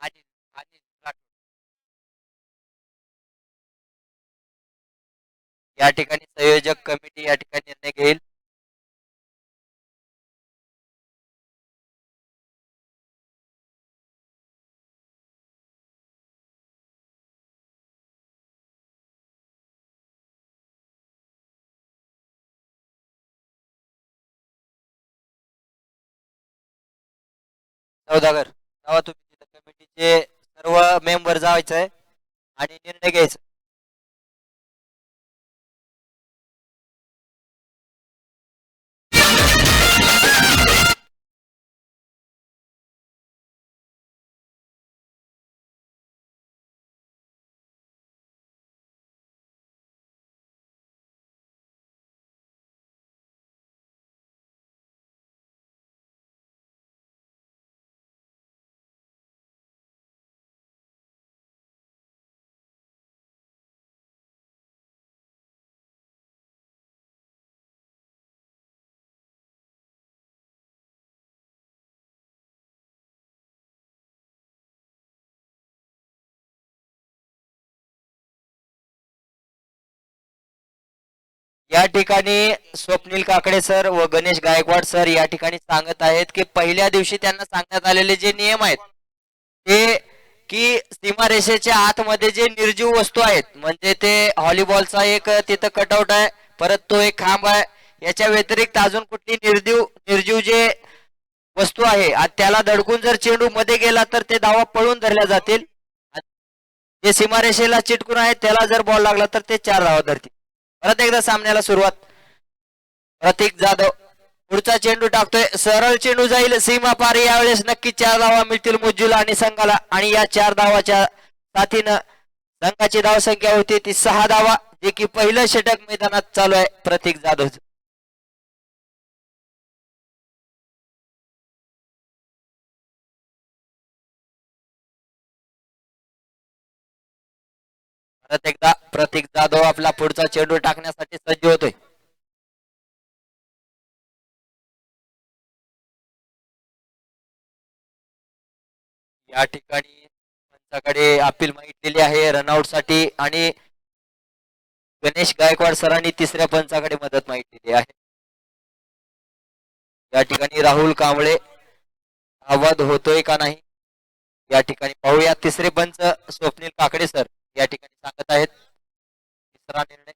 Speaker 2: आणि आणि या ठिकाणी संयोजक कमिटी या ठिकाणी निर्णय घेईल. सौदागर तेव्हा तुम्ही तिथं कमिटीचे सर्व मेंबर जायचं आहे आणि निर्णय घ्यायचा. या ठिकाणी स्वप्नील काकडे सर व गणेश गायकवाड सर या ठिकाणी सांगत आहेत की पहिल्या दिवशी त्यांना सांगण्यात आलेले जे नियम आहेत ते की सीमारेषेच्या आतमध्ये जे निर्जीव वस्तू आहेत, म्हणजे ते व्हॉलीबॉलचा एक तिथं कटआउट आहे, परत तो एक खांब आहे, याच्या व्यतिरिक्त अजून कुठली निर्जीव जे वस्तू आहे त्याला धडकून जर चेंडू मध्ये गेला तर ते धावा पळून धरल्या जातील. जे सीमारेषेला चिटकून आहे त्याला जर बॉल लागला तर ते 4 धावा धरतील. परत एकदा सामन्याला सुरुवात. प्रतीक जाधव पुढचा चेंडू टाकतोय, सरळ चेंडू जाईल सीमा पार. यावेळेस नक्की 4 धावा मिळतील मुज्जूला आणि संघाला, आणि या 4 धावाच्या साथीनं संघाची धावसंख्या होती ती 6 धावा, जे की पहिलं षटक मैदानात चालू आहे प्रतीक जाधव. परत एकदा प्रतीक जाधव आपला पुढचा चेंडू टाकण्यासाठी सज्ज होतोय. या ठिकाणी पंचाकडे अपील मागितलेली आहे रनआउट साठी आणि गणेश गायकवाड सरांनी तिसऱ्या पंचाकडे मदत मागितलेली आहे. या ठिकाणी राहुल कांबळे आवाज होतोय का नाही या ठिकाणी पाहूया. तिसरे पंच स्वप्नील काकडे सर या ठिकाणी सांगत आहेत तिसरा निर्णय.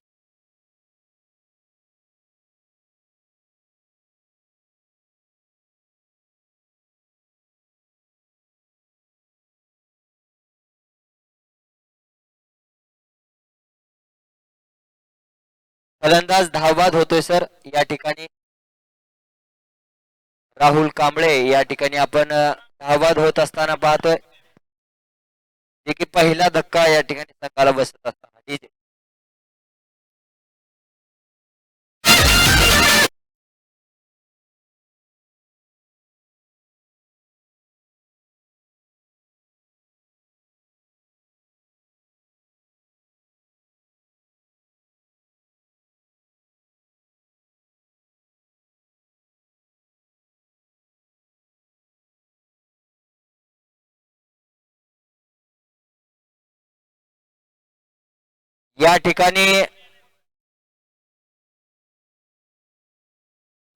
Speaker 2: फलंदाज धावबाद होतोय सर या ठिकाणी राहुल कांबळे या ठिकाणी आपण धावबाद होत असताना पाहतोय, जे की पहिला धक्का या ठिकाणी संघाला बसत असताना. या ठिकाणी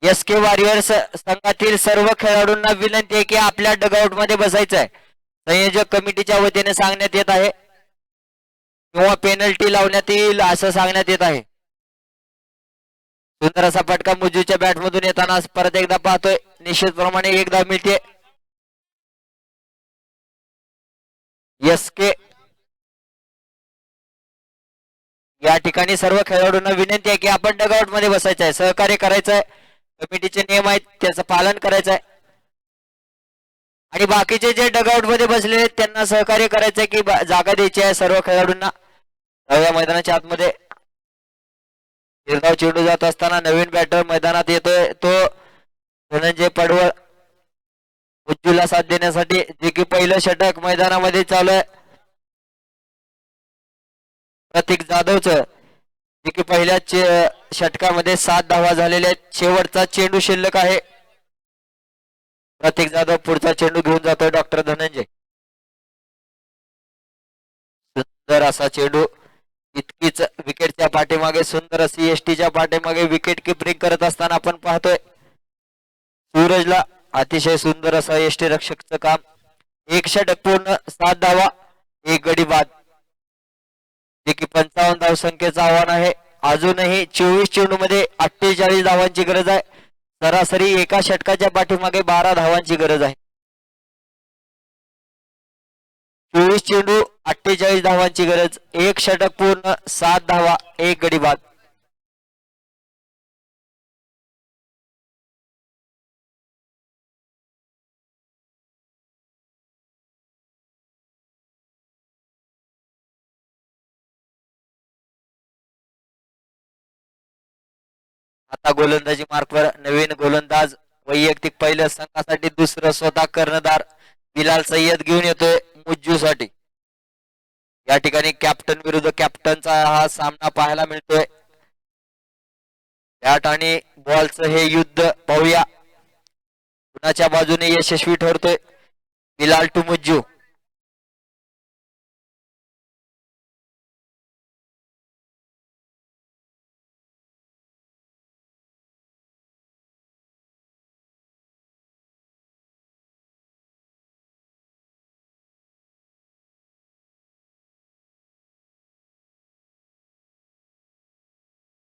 Speaker 2: एस के वॉरियर्स संघातील सर्व खेळाडूंना विनंती आहे की आपल्या डगआउट मध्ये बसायचं आहे. संयोजक कमिटीच्या वतीने सांगण्यात येत आहे किंवा पेनल्टी लावण्यात येईल असं सांगण्यात येत आहे. सुंदर असा फटका मुजूच्या बॅट मधून येताना परत एकदा पाहतोय, निश्चितप्रमाणे एक धाव मिळते. एस के या ठिकाणी सर्व खेळाडूंना विनंती आहे की आपण डगआउट मध्ये बसायचं आहे, सहकार्य करायचं आहे. कमिटीचे नियम आहेत त्याचं पालन करायचं आहे आणि बाकीचे जे डगआउट मध्ये बसले त्यांना सहकार्य करायचं आहे की जागा द्यायची आहे सर्व खेळाडूंना. या मैदानाच्या आतमध्ये निर्धाव चेंडू जात असताना नवीन बॅटर मैदानात येतोय, तो धनंजय पडवळ उज्जूला साथ देण्यासाठी, जे की पहिलं षटक मैदानामध्ये चालू आहे. प्रतीक जाधवचं जे की पहिल्या षटकामध्ये 7 धावा झालेल्या आहेत. शेवटचा चेंडू शिल्लक आहे. प्रतीक जाधव पुढचा चेंडू घेऊन जातोय डॉक्टर धनंजय. सुंदर असा चेंडू, इतकीच विकेटच्या पाठीमागे सुंदर अशी एसटीच्या पाठीमागे विकेट किपरिंग करत असताना आपण पाहतोय सूरजला अतिशय सुंदर असं एसटी रक्षकचं काम. एक षटक पूर्ण 7 धावा 1 गडी बाद, जे की 55 धाव संख्येचं आव्हान आहे. अजूनही 24 चेंडू मध्ये 48 धावांची गरज आहे. सरासरी एका षटकाच्या पाठीमागे 12 धावांची गरज आहे. 24 चेंडू 48 धावांची गरज, एक षटक पूर्ण 7 धावा 1 गडी बाद. आता गोलंदाजी मार्कवर नवीन गोलंदाज वैयक्तिक पहिल्या संघासाठी दुसरं स्वतः कर्णधार बिलाल सय्यद घेऊन येतोय मुज्जू साठी. या ठिकाणी कॅप्टन विरुद्ध कॅप्टनचा हा सामना पाहायला मिळतोय. बॅट आणि बॉलचं हे युद्ध पाहूया कुणाच्या बाजूने यशस्वी ठरतोय. बिलाल टू मुज्जू.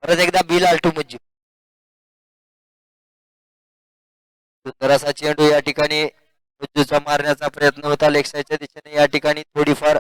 Speaker 2: परत एकदा बिलाल टू मुज्जू. सुंदर असा चेंडू या ठिकाणी मुज्जूचा मारण्याचा प्रयत्न होता लेग साईडच्या दिशेने. या ठिकाणी थोडीफार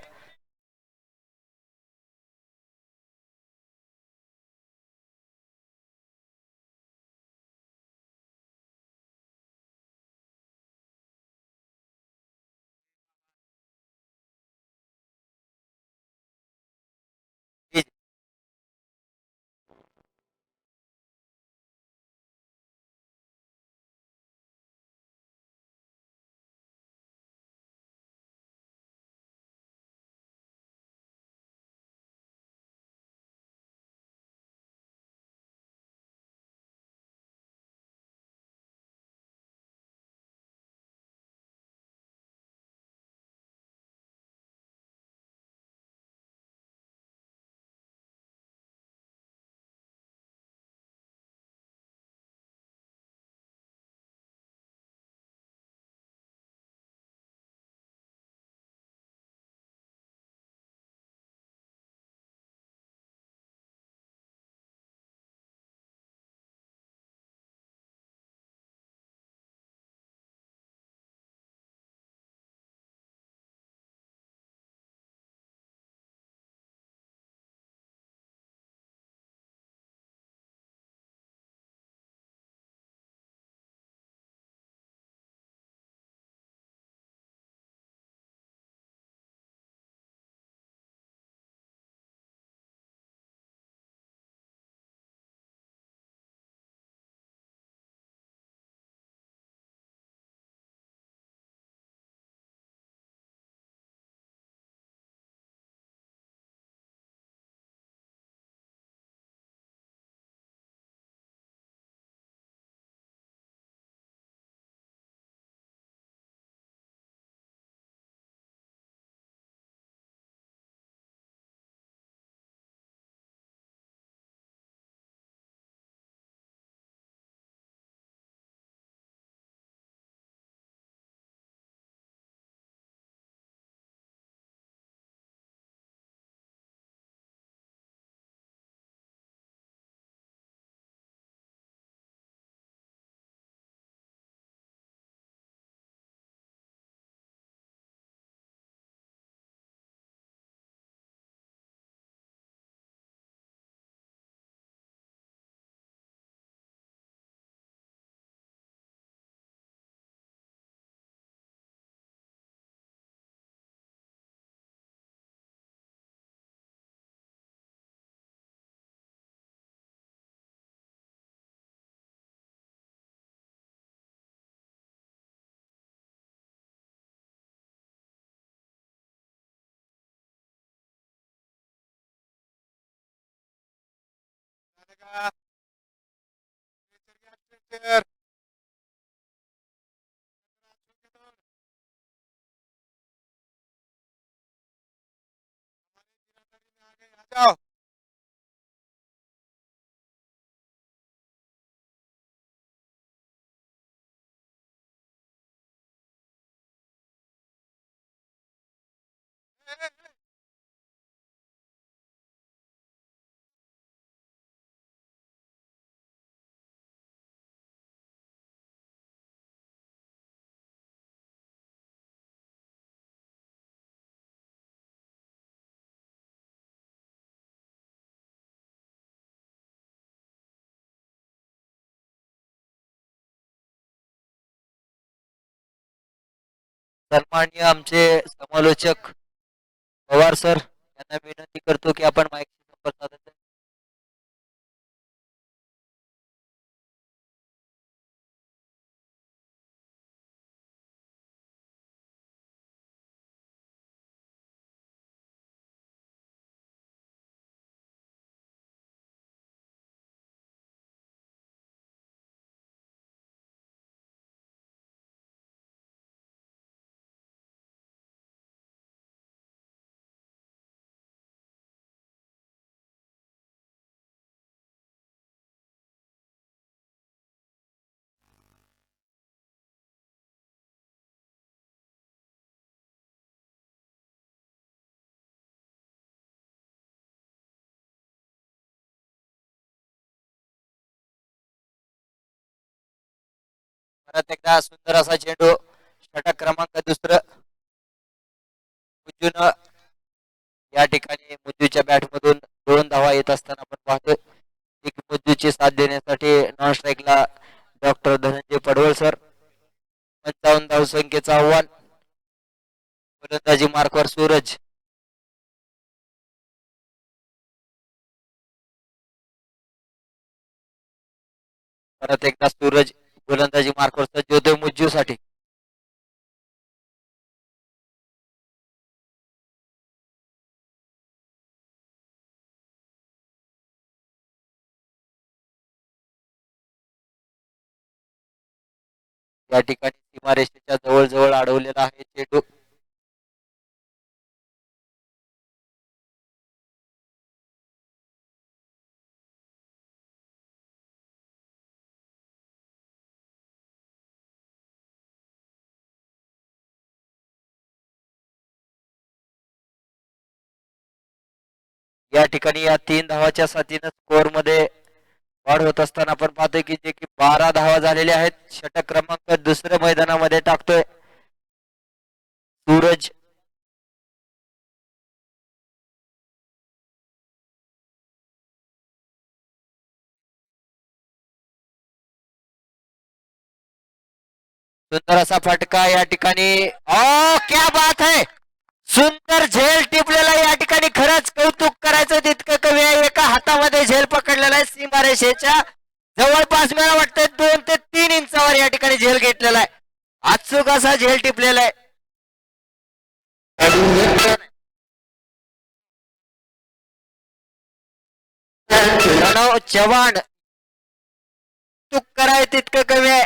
Speaker 3: जाओ
Speaker 2: सन्माननीय आमचे समालोचक पवार सर यांना विनंती करतो की आपण माईक संपर्क साधायचा. परत एकदा सुंदर असा चेंडू षटक क्रमांक दुसरं मुज्जून या ठिकाणी मुज्जूच्या बॅट मधून 2 धावा येत असताना आपण पाहतोय एक मुज्जूची साथ देण्यासाठी नॉन स्ट्राईकला डॉक्टर धनंजय पडवळ सर 55 धाव संख्येचं आव्हान गोलंदाजी मार्कवर सूरज परत एकदा सूरज गोलंदाजी मार्कवर सज्ज होतोय मुज्जूसाठी या ठिकाणी सीमारेषेच्या जवळ अडवलेला आहे चेंडू या ठिकाणी या 3 धावाच्या साथीनं स्कोअर मध्ये वाढ होत असताना आपण पाहतोय की जे की 12 धावा झालेल्या आहेत षटक क्रमांक दुसऱ्या मैदानामध्ये टाकतोय सूरज सुंदर असा फटका या ठिकाणी क्या बात है सुंदर झेल टिपलेला या ठिकाणी खरंच कौतुक करायचं तितकं कमी आहे एका हातामध्ये झेल पकडलेला आहे सीमारेषेच्या जवळपास मला वाटतं 2 ते 3 इंचावर या ठिकाणी झेल घेतलेला आहे अचूक असा झेल टिपलेला आहे प्रणव चव्हाण कौतुक कराय तितकं कमी आहे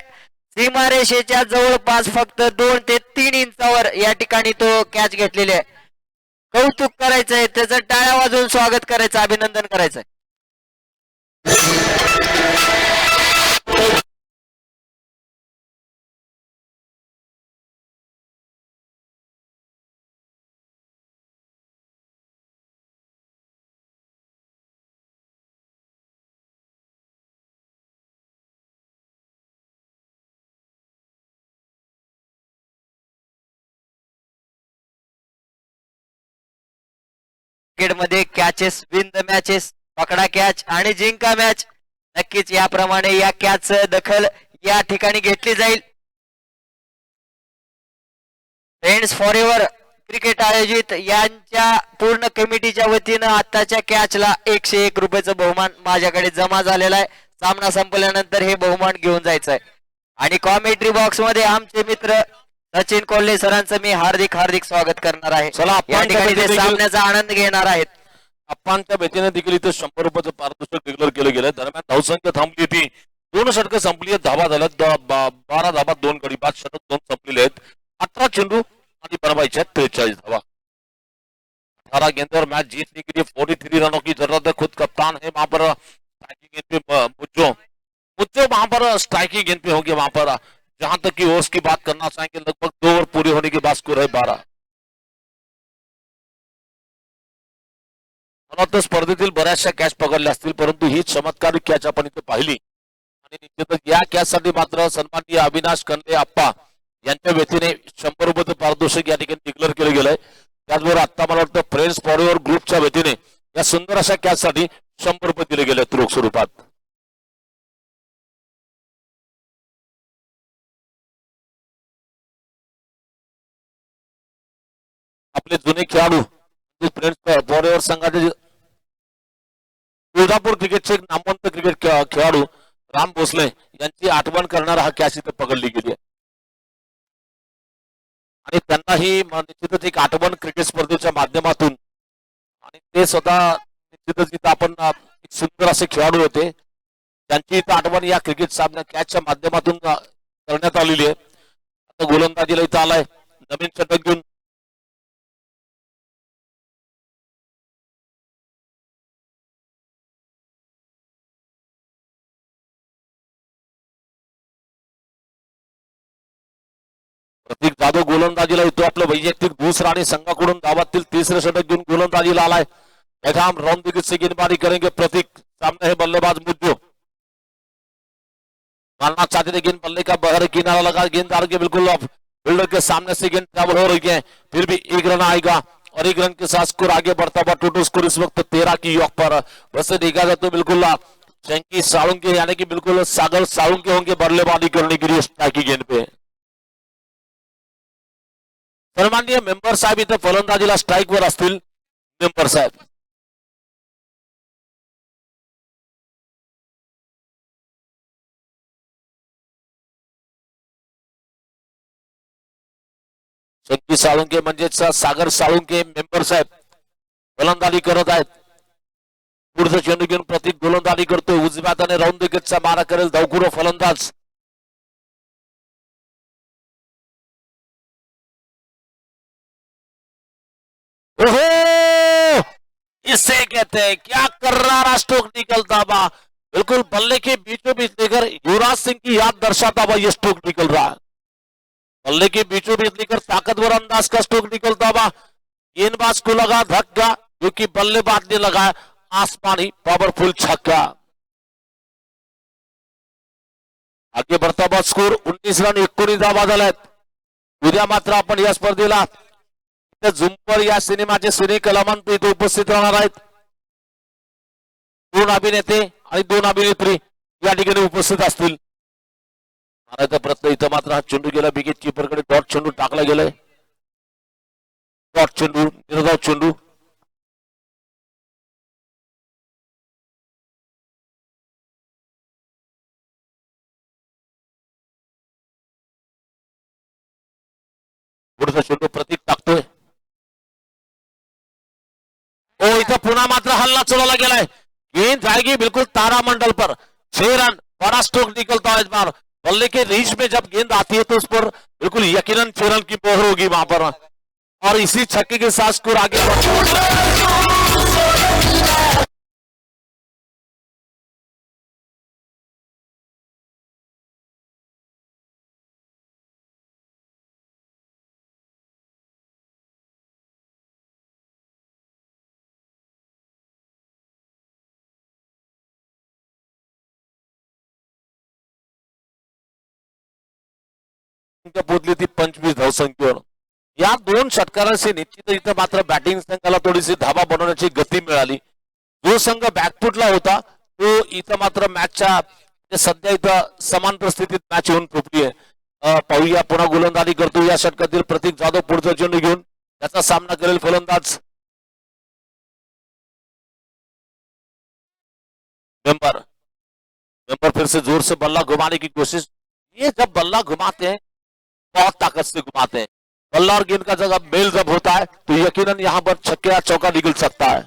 Speaker 2: सीमारेषेच्या जवळपास फक्त 2 ते 3 इंचावर या ठिकाणी तो कॅच घेतलेले आहे कौतुक करायचंय त्याचं टाळ्या वाजवून स्वागत करायचं अभिनंदन करायचंय मध्ये कॅचेस विन द मॅचेस पकडा कॅच आणि जिंका मॅच नक्कीच याप्रमाणे या कॅच दखल या ठिकाणी घेतली जाईल फ्रेंड्स फॉर एव्हर क्रिकेट आयोजित यांच्या पूर्ण कमिटीच्या वतीनं आताच्या कॅचला 101 रुपयाचं बहुमान माझ्याकडे जमा झालेला आहे सामना संपल्यानंतर हे बहुमान घेऊन जायचं आहे आणि कॉमेंट्री बॉक्स मध्ये आमचे मित्र सचिन कोल्हे सरांचं मी हार्दिक स्वागत करणार आहे
Speaker 1: चला
Speaker 2: या ठिकाणी ते सामन्याचा आनंद घेणार आहेत
Speaker 1: अप्पांच्या भीतीने देखील इथे 100 रुपयाचं पारितोषिक डिक्लेअर केलं गेलं. दरम्यान धावसंख्या थांबली होती. 2 षटकं संपली आहेत. धावा झाल्यात 12 धावा 2 गडी बाद षटक 2 संपलेले आहेत. 18 चेंडू आणि बनवायच्या 43 धावा. 18 गेंदों और मैच जीतने के लिए 43 रनों की जरूरत है. खुद कप्तान है वहां पर स्ट्राइकिंग गेंद पे मुज्जो वहां पर स्ट्राइकिंग गेंद पे होंगे. वहां पर जहां तक की ओवर्स की बात करना चाहेंगे लगभग 2 ओवर पूरे होने के बाद स्कोर है 12. मला वाटतं स्पर्धेतील बऱ्याचशा कॅच पकडल्या असतील परंतु ही चमत्कारिक कॅच आपण इथे पाहिली आणि निश्चितच या कॅचसाठी मात्र सन्माननीय अविनाश कंदे आप्पा यांच्या वतीने 100 रुपयाचं पारितोषिक या ठिकाणी डिक्लेअर केलं गेलंय. त्याचबरोबर आता मला वाटतं फ्रेंड्स फॉरएव्हर ग्रुपच्या वतीने या सुंदर अशा कॅचसाठी 100 रुपये दिले गेले रोख स्वरूपात. आपले जुने खेळाडू फ्रेंड्स फॉरएव्हर संघाचे तुळजापूर क्रिकेटचे एक नामवंत क्रिकेट खेळाडू राम भोसले यांची आठवण करणारा हा कॅच इथे पकडली गेली आहे आणि त्यांना ही निश्चितच एक आठवण क्रिकेट स्पर्धेच्या माध्यमातून आणि ते स्वतः निश्चितच इथं आपण एक सुंदर असे खेळाडू होते त्यांची इथं आठवण या क्रिकेट सामन्या कॅचच्या माध्यमातून करण्यात आलेली आहे. आता गोलंदाजीला इथं आलाय नवीन षटक घेऊन प्रतीक जाधव गोलंदाजीला येतो. आपलं वैयक्तिक दुसरा आणि संघाकडून धावातील तिसरे षटक घेऊन गोलंदाजीला आलाय. बेगम राउंड से गेंदबाजी करेंगे प्रतीक. सामने है बल्लेबाज मुज्जो. मारना चाहते थे गेंद बल्ले का बहर किनारा लगा गेंददार के बिल्कुल फील्डर के सामने से गेंद ट्रैवल हो रही है. फिर भी एक रन आएगा और एक रन के साथ स्कोर आगे बढ़ता हुआ. टोटल स्कोर इस वक्त 13 की योग पर. वैसे देखा जाए तो बिल्कुल चंकी साळुंके यानी कि बिल्कुल सागर साळुंके होंगे बल्लेबाजी करने के लिए स्ट्राइक की गेंद पे. सन्माननीय मेंबर साहेब इथं फलंदाजीला स्ट्राइक वर असतील. मेंबर साहेब चंकी साळुंके म्हणजेच सागर साळुंके मेंबर साहेब फलंदाजी करत आहेत. पुढचं चेंडू घेऊन प्रतीक गोलंदाजी करतोय. उजव्या हाताने राऊंड विकेटचा मारा करेल धावखुरो फलंदाज. ओहो इसे कहते हैं क्या कर्रारा स्ट्रोक निकलता बा. बिल्कुल बल्ले के बीचों बीच लेकर युवराज सिंह की याद दर्शाता हुआ ये स्ट्रोक निकल रहा है. बल्ले के बीचों बीच लेकर ताकतवर अंदाज का स्ट्रोक निकलता हुआ. गेंदबाज को लगा धक्का क्योंकि बल्लेबाज ने लगाया आसमानी पावरफुल छक्का. आगे बढ़ता हुआ स्कोर 19 रन 19 धावा झाल्यात. उद्या मात्र आपण या स्पर्धेला झुंपर या सिनेमाचे सिने कलावंत इथे उपस्थित राहणार आहेत. 2 अभिनेते आणि 2 अभिनेत्री या ठिकाणी उपस्थित असतील. मारायचा प्रयत्न इथं मात्र हा चेंडू गेला विकेट किपरकडे. डॉट चेंडू टाकला गेलाय. डॉट चेंडू निर्धाव चेंडू. पुढचा चेंडू प्रतीक टाकतोय. इथं पुन्हा मात्र हल्ला चढवला गेलाय. गेंद जाएगी बिल्कुल तारामंडल पर. 6 रन बड़ा स्ट्रोक निकलता है इस बार. बल्ले के रीच में जब गेंद आती है तो उस पर बिल्कुल यकीनन 6 रन की मोहर होगी वहां पर और इसी छक्के के साथ स्कोर आगे पोहोचली ती 25 धावसंख्येवर. या 2 षटकारांशी निश्चित इथं मात्र बॅटिंग संघाला थोडीशी धावा बनवण्याची गती मिळाली. जो संघ बॅकफुटला होता तो इथं मात्र मॅचच्या सध्या इथं समान परिस्थितीत मॅच होऊन ठोकली आहे. पाहूया पुन्हा गोलंदाजी करतो या षटकातील प्रतीक जाधव. पुढचा चेंडू घेऊन त्याचा सामना करेल फलंदाज मेंबर फिर से जोर से बल्ला घुमाने की कोशिश. ये जब बल्ला घुमाते हैं बहुत ताकत से घुमाते हैं. बल्ला और गेंद का जगह मेल जब होता है तो यकीनन यहां पर छक्के या चौका निकल सकता है.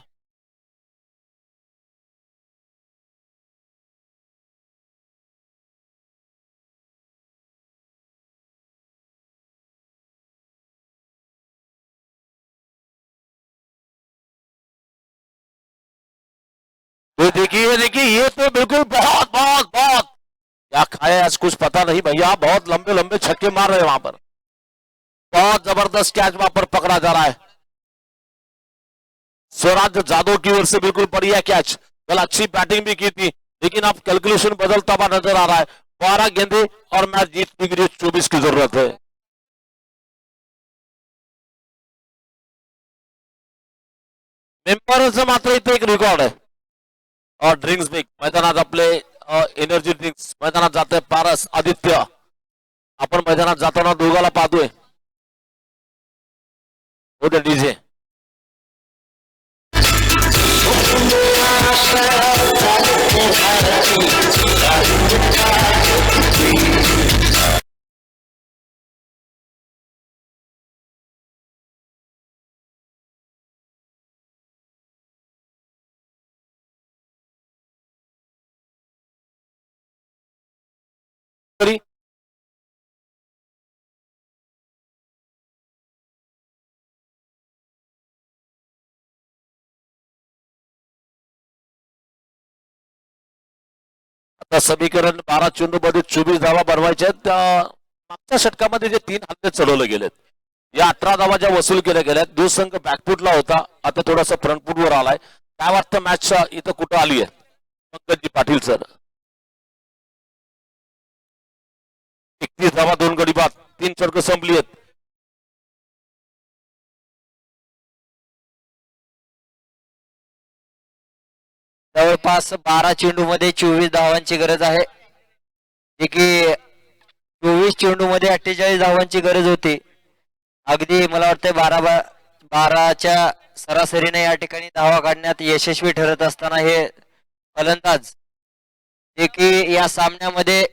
Speaker 1: देखिए देखिए ये तो बिल्कुल बहुत बहुत बहुत क्या खाए आज कुछ पता नहीं भैया, बहुत लंबे लंबे छक्के मार रहे हैं वहां पर, बहुत जबरदस्त कैच वहां पर पकड़ा जा रहा है। स्वराज जादव की ओर से बिल्कुल बढ़िया कैच, कल अच्छी बैटिंग भी की थी, लेकिन अब कैलकुलेशन बदलता हुआ नजर आ रहा है। 12 गेंदे और मैच जीतने के लिए 24 की जरूरत है। मेंबरचं मात्र इथे एक रेकॉर्ड आहे. ड्रिंक्स ब्रेक मैदानात आपले एनर्जी ड्रिंक्स मैदानात जाते पारस आदित्य, आपण मैदानात जाताना दोघाला पाहतोय. उद्या डीजे तरी आता समीकरण 12 चेंडू मध्ये 24 धावा बनवायच्या आहेत. मागच्या षटकामध्ये जे 3 हल्ले चढवले गेलेत, या 18 धावा ज्या वसूल केल्या गेल्यात, दुसंघ बॅकफुटला होता, आता थोडासा फ्रंटफुटवर आलाय. काय वाटतं मॅच इथं कुठं आली आहे पंकजी पाटील सर? 31 धावा 2 गडी बाद, 3 षटकं संपली आहेत.
Speaker 2: जवळपास 12 चेंडू मध्ये 24 धावांची गरज आहे, जे की 24 चेंडू मध्ये 48 धावांची गरज होती. अगदी मला वाटतं 12च्या सरासरीने या ठिकाणी धावा काढण्यात यशस्वी ठरत असताना हे फलंदाज, जे की या सामन्यामध्ये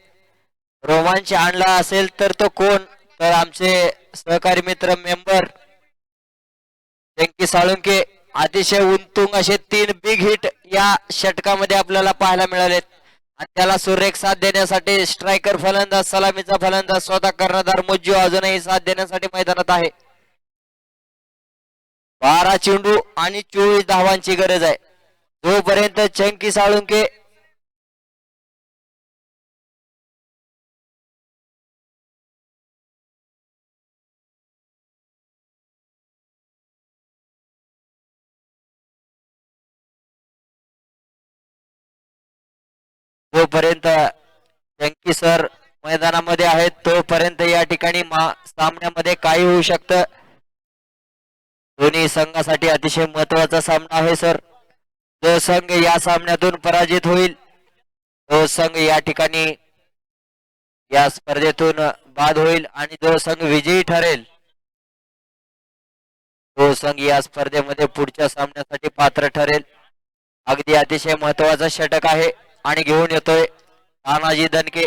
Speaker 2: रोमांच आणला असेल तर तो कोण, तर आमचे सहकारी मित्र मेंबर चंकी साळुंके. अतिशय उंतुंग असे 3 बिग हिट या षटकामध्ये आपल्याला पाहायला मिळालेत, आणि त्याला सुरेख साथ देण्यासाठी स्ट्रायकर फलंदाज, सलामीचा फलंदाज स्वतः कर्णधार मुज्जू अजूनही साथ देण्यासाठी मैदानात आहे. 12 चेंडू आणि 24 धावांची गरज आहे. जोपर्यंत चंकी साळुंके जोपर्यंत चंकी सर मैदानामध्ये आहेत तोपर्यंत या ठिकाणी सामन्यामध्ये काही होऊ शकतं. दोन्ही संघासाठी अतिशय महत्वाचा सामना आहे सर. जो संघ या सामन्यातून पराजित होईल तो संघ या ठिकाणी या स्पर्धेतून बाद होईल, आणि जो संघ विजयी ठरेल तो संघ या स्पर्धेमध्ये पुढच्या सामन्यासाठी पात्र ठरेल. अगदी अतिशय महत्वाचा षटक आहे आणि घेऊन येतोय तानाजी दणके,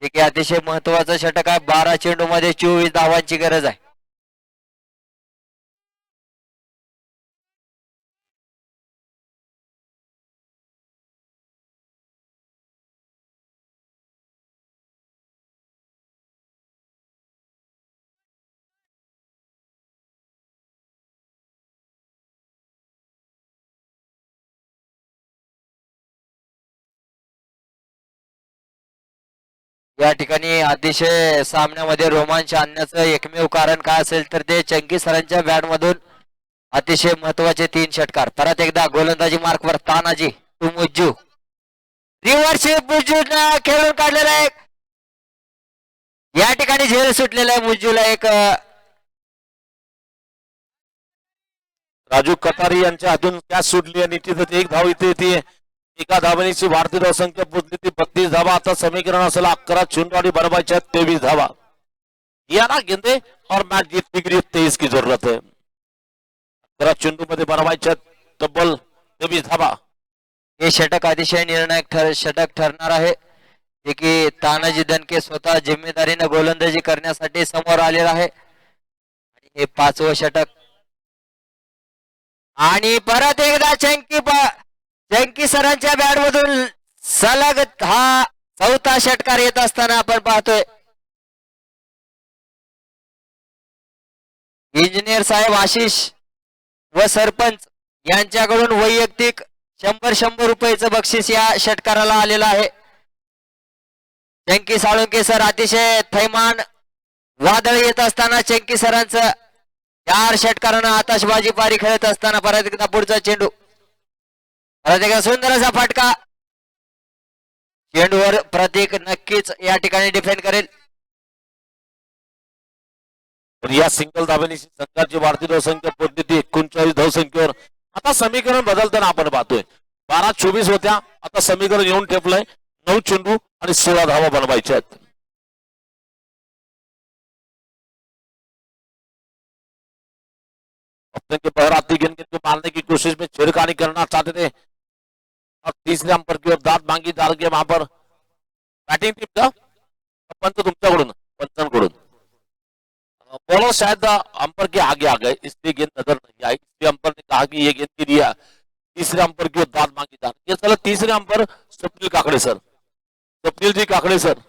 Speaker 2: जे की अतिशय महत्वाचं षटक आहे. 12 चेंडू मध्ये 24 धावांची गरज आहे. या ठिकाणी अतिशय सामन्यामध्ये रोमांच आणण्याचं एकमेव कारण काय असेल तर ते चंकी सरांच्या बॅट मधून अतिशय महत्वाचे 3 षटकार. परत एकदा गोलंदाजी मार्कवर तानाजी टू मुज्जू, रिव्हर्स मुज्जू खेळून काढलेला आहे. या ठिकाणी झेल सुटलेला आहे मुज्जूला. एक
Speaker 1: राजू कतारी यांच्या हातून कॅच सुटली आणि तिथं एक धाव इथे येते. एका धावणीची वाढती धावसंख्या पोहोचली ती 32 धावा. आता समीकरण असेल 11 चेंडू बनवायच्या 23 धावा. 11 गेंदे और मैच जीतने के लिए 23 की जरूरत है. 11 चेंडू मध्ये बनवायच्या तब्बल 23 धावा.
Speaker 2: हे षटक अतिशय निर्णायक षटक ठरणार आहे, जे की तानाजी दणके स्वतः जिम्मेदारीने गोलंदाजी करण्यासाठी समोर आलेला आहे. आणि हे 5वं षटक, आणि परत एकदा चंकी सरांच्या बॅट मधून सलग हा 4था षटकार येत असताना आपण पाहतोय. इंजिनियर साहेब आशिष व सरपंच यांच्याकडून वैयक्तिक 100 रुपयाचं बक्षीस या षटकाराला आलेलं आहे. चंकी साळुंके सर अतिशय थैमान वादळ येत असताना चंकी सरांचं 4 षटकारानं आताशबाजी पारी खेळत असताना परत एकदा पुढचा चेंडू, परत एकदा सुंदर असा फटका. चेंडूवर प्रतीक नक्कीच या ठिकाणी डिफेंड करेल.
Speaker 1: पण या सिंगल धावेची संघाची वाढती धावसंख्या पोहोचली ती 39 धावसंख्येवर. आता समीकरण बदलताना आपण पाहतोय. 12-24 होत्या, आता समीकरण येऊन ठेपलंय 9 चेंडू आणि 16 धावा बनवायच्या आहेत. के बहराती गेंद को मारने की कोशिश में छिड़कानी करना चाहते थे और तीसरे अंपर की ओर दांत मांगी जा रही है. वहां पर बैटिंग टीम का पंच तुमच्याकडून पंचांकडून बॉलर शायद अंपर के आगे आ गए इसलिए गेंद नजर नहीं आई. इसलिए अंपर ने कहा कि ये गेंद के लिए तीसरे अंपर की ओर दांत मांगी जा रही है. चलो तीसरे अंपर स्वप्निल काकड़े सर, स्वप्निल जी काकड़े सर.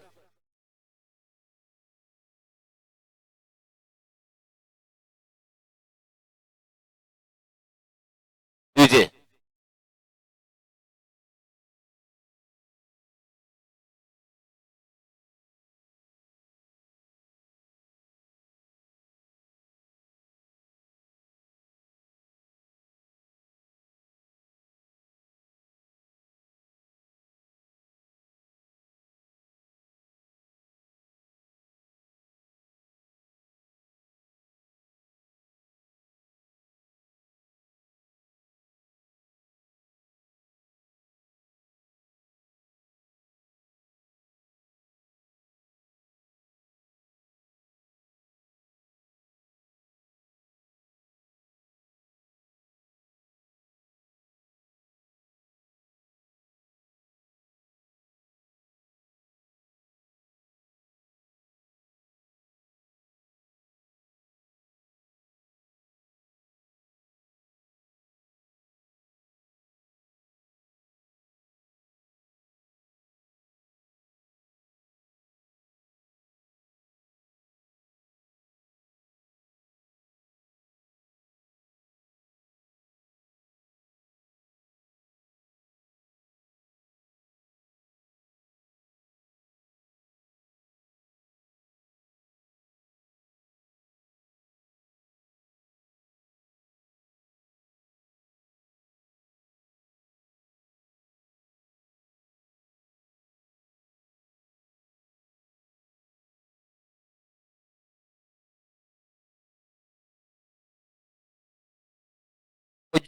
Speaker 1: दीजिए.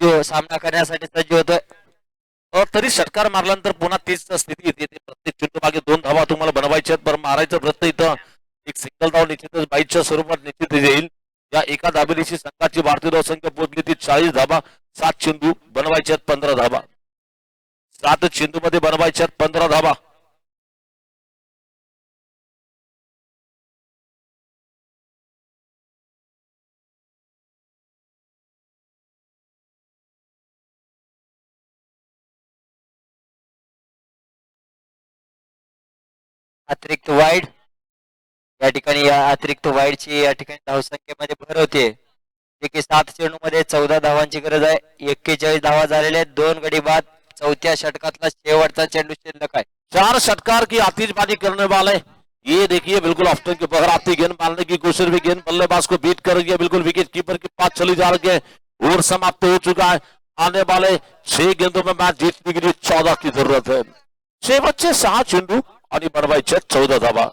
Speaker 2: जो सामना करण्यासाठी सज्ज होतोय.
Speaker 1: तरी षटकार मारल्यानंतर पुन्हा तीच स्थिती येते. प्रत्येक चेंडू मागे 2 धावा तुम्हाला बनवायच्या आहेत. बरं मारायचं प्रयत्न इथं एक सिंगल धाव निश्चितच बाईच्या स्वरूपात निश्चित येईल. या एका धाबेलीची संघाची भारतीय धावसंख्या पोहोचली ती 40 धाबा. 7 चेंडू बनवायच्या आहेत 15 धाबा. 7 चेंडू मध्ये बनवायच्या आहेत 15 धाबा.
Speaker 2: अतिरिक्त वाईड या ठिकाणी, या अतिरिक्त वाईडची या ठिकाणी धावसंख्येमध्ये भर होते. जे की 7 चेंडू मध्ये 14 धावांची गरज आहे. 41 धावा झालेल्या आहेत. 2 गडी बाद. चौथ्या षटकातला शेवटचा चेंडू शिल्लक आहे.
Speaker 1: 4 षटकार की आतिशबाजी करने वाले ये देखिए बिल्कुल ऑफ के बगैर आती गेंद मारने की कोशिश भी, गेंद बल्लेबाज को बीट कर रही है. बिल्कुल विकेट कीपर के पास चली जा रही है. ओवर समाप्त हो चुका है. आने वाले 6 गेंदों में मैच जीतने के लिए 14 की जरूरत है. शेवटचे 6 चेंडू आणि बनवायचे 14 धावा.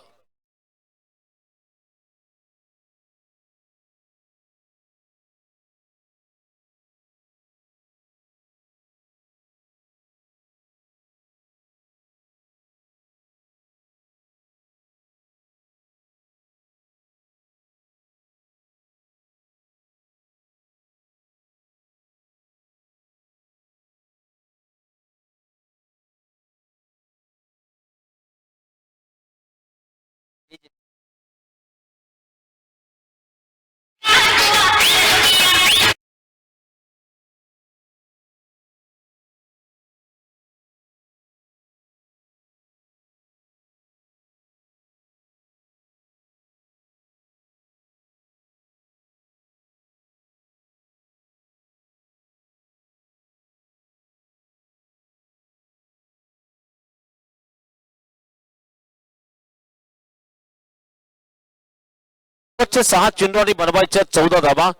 Speaker 1: शेवटचे 6 चेंडू आणि बनवायचे 14 धावा.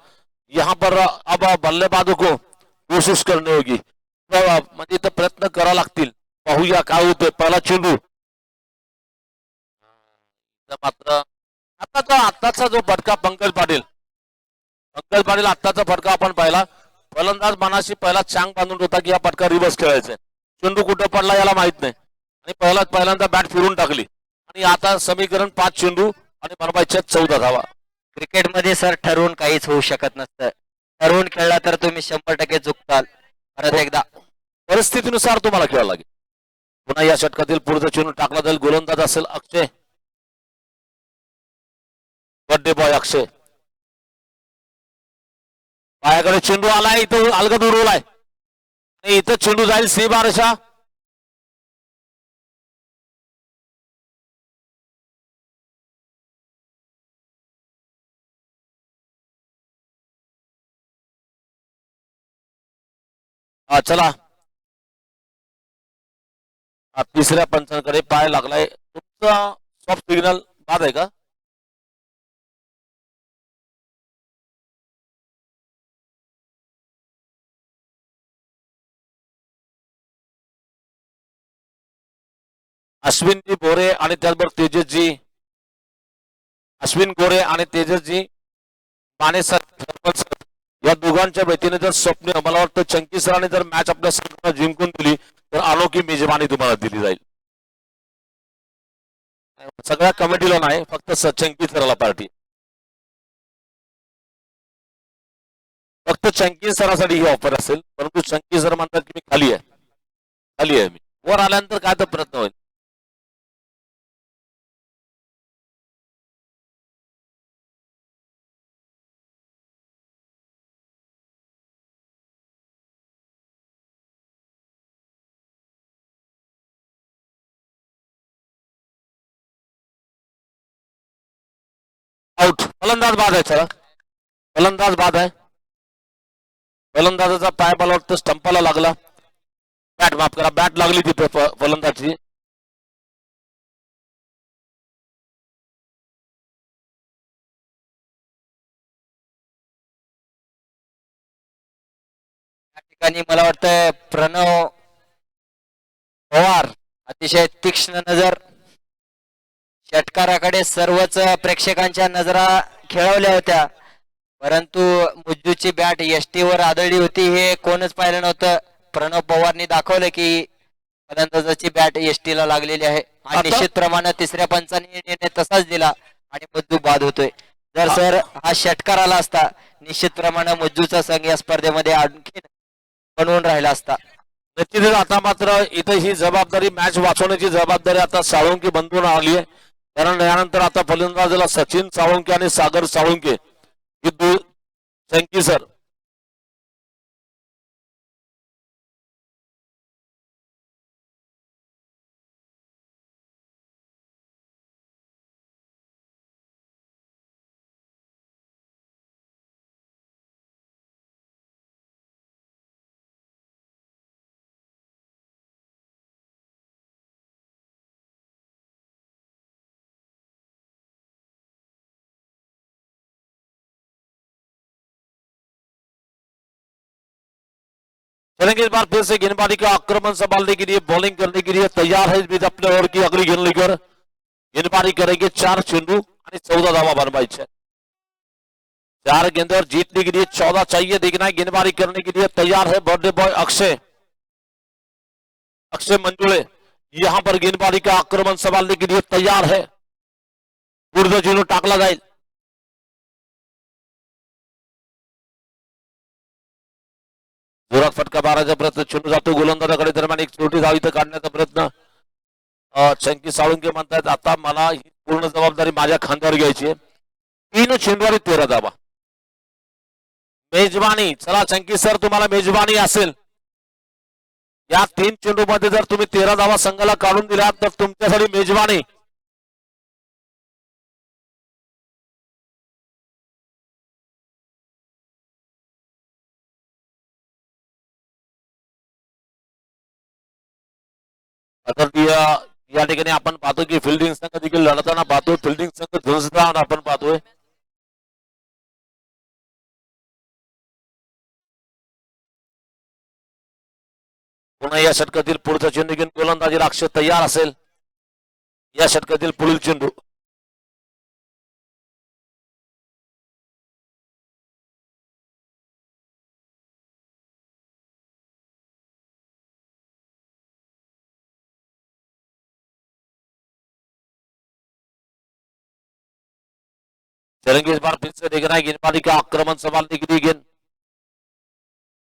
Speaker 1: यहाँ पर अब बल्लेबाजों को कोशिश करनी होगी. म्हणजे इथं प्रयत्न करावे लागतील. पाहूया काय होते. पहिला चेंडू मात्र आताचा जो फटका पंकज पाटील आत्ताचा फटका आपण पाहिला. फलंदाज मनाशी पहिला चांग बांधून होता की हा फटका रिव्हर्स खेळायचा. चेंडू कुठं पडला याला माहित नाही आणि पहिल्यांदा बॅट फिरून टाकली आणि आता समीकरण 5 चेंडू आणि बनवायच्या 14 धावा.
Speaker 2: क्रिकेटमध्ये सर ठरवून काहीच होऊ शकत नसतं. ठरवून खेळला तर तुम्ही 100% चुकताल. परत एकदा
Speaker 1: परिस्थितीनुसार तुम्हाला खेळावं लागेल. पुन्हा या षटकातील पुढचा चेंडू टाकला जाईल. गोलंदाज असेल अक्षय. बर्थडे बॉय अक्षय. पायाकडे चेंडू आलाय. इथं अलगद उडवलाय आणि इथं चेंडू जाईल सी बारशा. चला तिसऱ्या पंचांकडे पाय लागलाय. तुमचा सॉफ्ट सिग्नल बाद आहे का? अश्विनजी बोरे आणि त्याचबरोबर तेजसजी अश्विन गोरे आणि तेजसजी माने सर या दोघांच्या वतीने जर स्वप्न मला वाटतं चंकी सरांनी जर मॅच आपल्या संघाला जिंकून दिली तर अनोखी मेजवानी तुम्हाला दिली जाईल. सगळ्या कमिटीला नाही फक्त चंकी सराला पार्टी. फक्त चंकी सरासाठी ही ऑफर असेल. परंतु चंकी सर म्हणतात की मी खाली आहे मी वर आल्यानंतर काय तर प्रयत्न होईल. आउट. फलंदाज बाद आहे. चला फलंदाज बाद आहे. फलंदाजाचा पाय मला वाटतं स्टंपाला लागला. बॅट माफ करा बॅट लागली तिथे फलंदाजी.
Speaker 2: या ठिकाणी मला वाटतं प्रणव पवार अतिशय तीक्ष्ण नजर. षटकाराकडे सर्वच प्रेक्षकांच्या नजरा खेळवल्या होत्या. परंतु मुज्जूची बॅट यष्टीवर आदळली होती हे कोणच पाहिलं नव्हतं. प्रणव पवारनी दाखवलं की फलंदाजाची बॅट यष्टीला लागलेली आहे आणि निश्चित प्रमाणे तिसऱ्या पंचाने निर्णय तसाच दिला आणि मुज्जू बाद होतोय. जर सर हा षटकार आला असता निश्चित प्रमाणे मुज्जूचा संघ या स्पर्धेमध्ये आणखी बनवून राहिला असता.
Speaker 1: निश्चितच आता मात्र इथे ही जबाबदारी मॅच वाचवण्याची जबाबदारी आता साळुंके बंधून आली आहे. कारण यानंतर आता फलंदाजाला सचिन साळुंके आणि सागर साळुंके ही चंकी सर चलेंगे. इस बार फिर से गेंदबाजी का आक्रमण संभालने के लिए बॉलिंग करने के लिए तैयार है. इस बीच अपने ओवर की अगली गेंद लेकर गेंदबाजी करेंगे. 4 चेंडू आणि 14 धावा बनवायचे. 4 गेंदों जीतने के लिए 14 चाहिए. देखना है गेंदबाजी करने के लिए तैयार है बर्थडे बॉय अक्षय मंजुळे. यहां पर गेंदबाजी का आक्रमण संभालने के लिए तैयार है. पुढचा चेंडू टाकला जाईल. जोरात फटका मारायचा प्रयत्न. चेंडू जातो गोलंदाजाकडे. दरम्यान एक छोटी धाव इथं काढण्याचा प्रयत्न. चंकी साळुंके म्हणतात आता मला ही पूर्ण जबाबदारी माझ्या खांद्यावर घ्यायची आहे. 3 चेंडू आणि 13 धावा. मेजबानी. चला चंकी सर तुम्हाला मेजबानी असेल. या 3 चेंडू मध्ये जर तुम्ही 13 धावा संघाला काढून दिल्यात तर तुमच्यासाठी मेजबानी. तर या ठिकाणी आपण पाहतो की फिल्डिंग संघ देखील लढताना पाहतो. फिल्डिंग संघ ध्वजदान आपण पाहतोय. पुन्हा या षटकातील पुढचा चेंडू घेऊन गोलंदाजी राक्ष तयार असेल. या षटकातील पुढील चेंडू चलेंगे इस बार फिर से देखना है गेंदबाजी का आक्रमण संभालने के लिए गेंद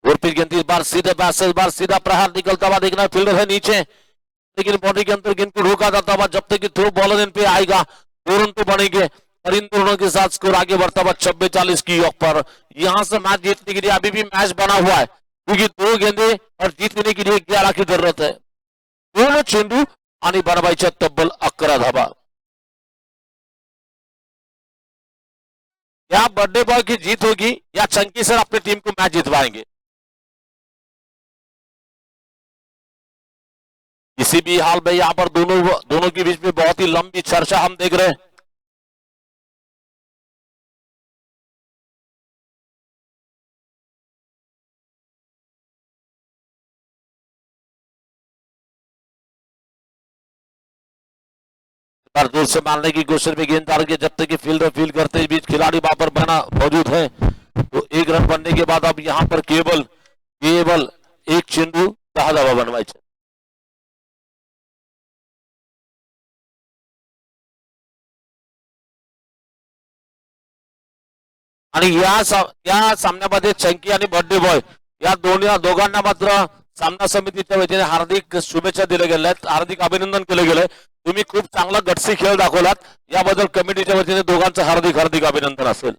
Speaker 1: और फिर गेंद इस बार सीधे पैस इस बार सीधा प्रहार निकलता हुआ देखना है. फील्डर है नीचे लेकिन बाउंड्री के अंदर गेंद को रोका जाता हुआ जब तक कि थ्रो बॉलर इन पे आएगा 2 रन तो बनेंगे और इन दोनों के साथ स्कोर आगे बढ़ता हुआ 26-40 की योग पर. यहां से मैच जीतने के लिए अभी भी मैच बना हुआ है क्योंकि 2 गेंदे और जीतने के लिए 11 की जरूरत है. दोनों चेंडू आणि बनवायच्या तब्बल 11 धावा. या बर्थडे बॉय की जीत होगी या चंकी सर अपनी टीम को मैच जितवाएंगे. किसी भी हाल में यहाँ पर दोनों के बीच में बहुत ही लंबी चर्चा हम देख रहे हैं. पर दूर से मारने की कोशिश में गेंद डाल के जब तक कि फील्डर फील्ड करते ही बीच खिलाड़ी वहां पर बना मौजूद है तो 1 रन बनने के बाद अब यहां पर केवल 1 चेंडू 10 धावा बनवायचे. आणि या सामन्यामध्ये चंकी आणि बर्थडे बॉय या दोघांना मात्र सामना समितीच्या वतीने हार्दिक शुभेच्छा दिल्या गेल्या आहेत. हार्दिक अभिनंदन केले गेले. तुम्ही खूप चांगला गटसी खेळ दाखवलात याबद्दल कमिटीच्या वतीने दोघांचं हार्दिक अभिनंदन असेल.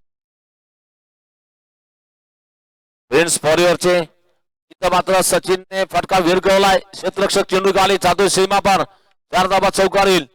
Speaker 1: फ्रेंड्स फॉरवर्डचे इथं मात्र सचिनने फटका विरघळलाय. क्षेत्ररक्षक चेंडू गाली जातो सीमा पार 4 धावा चौकार येईल.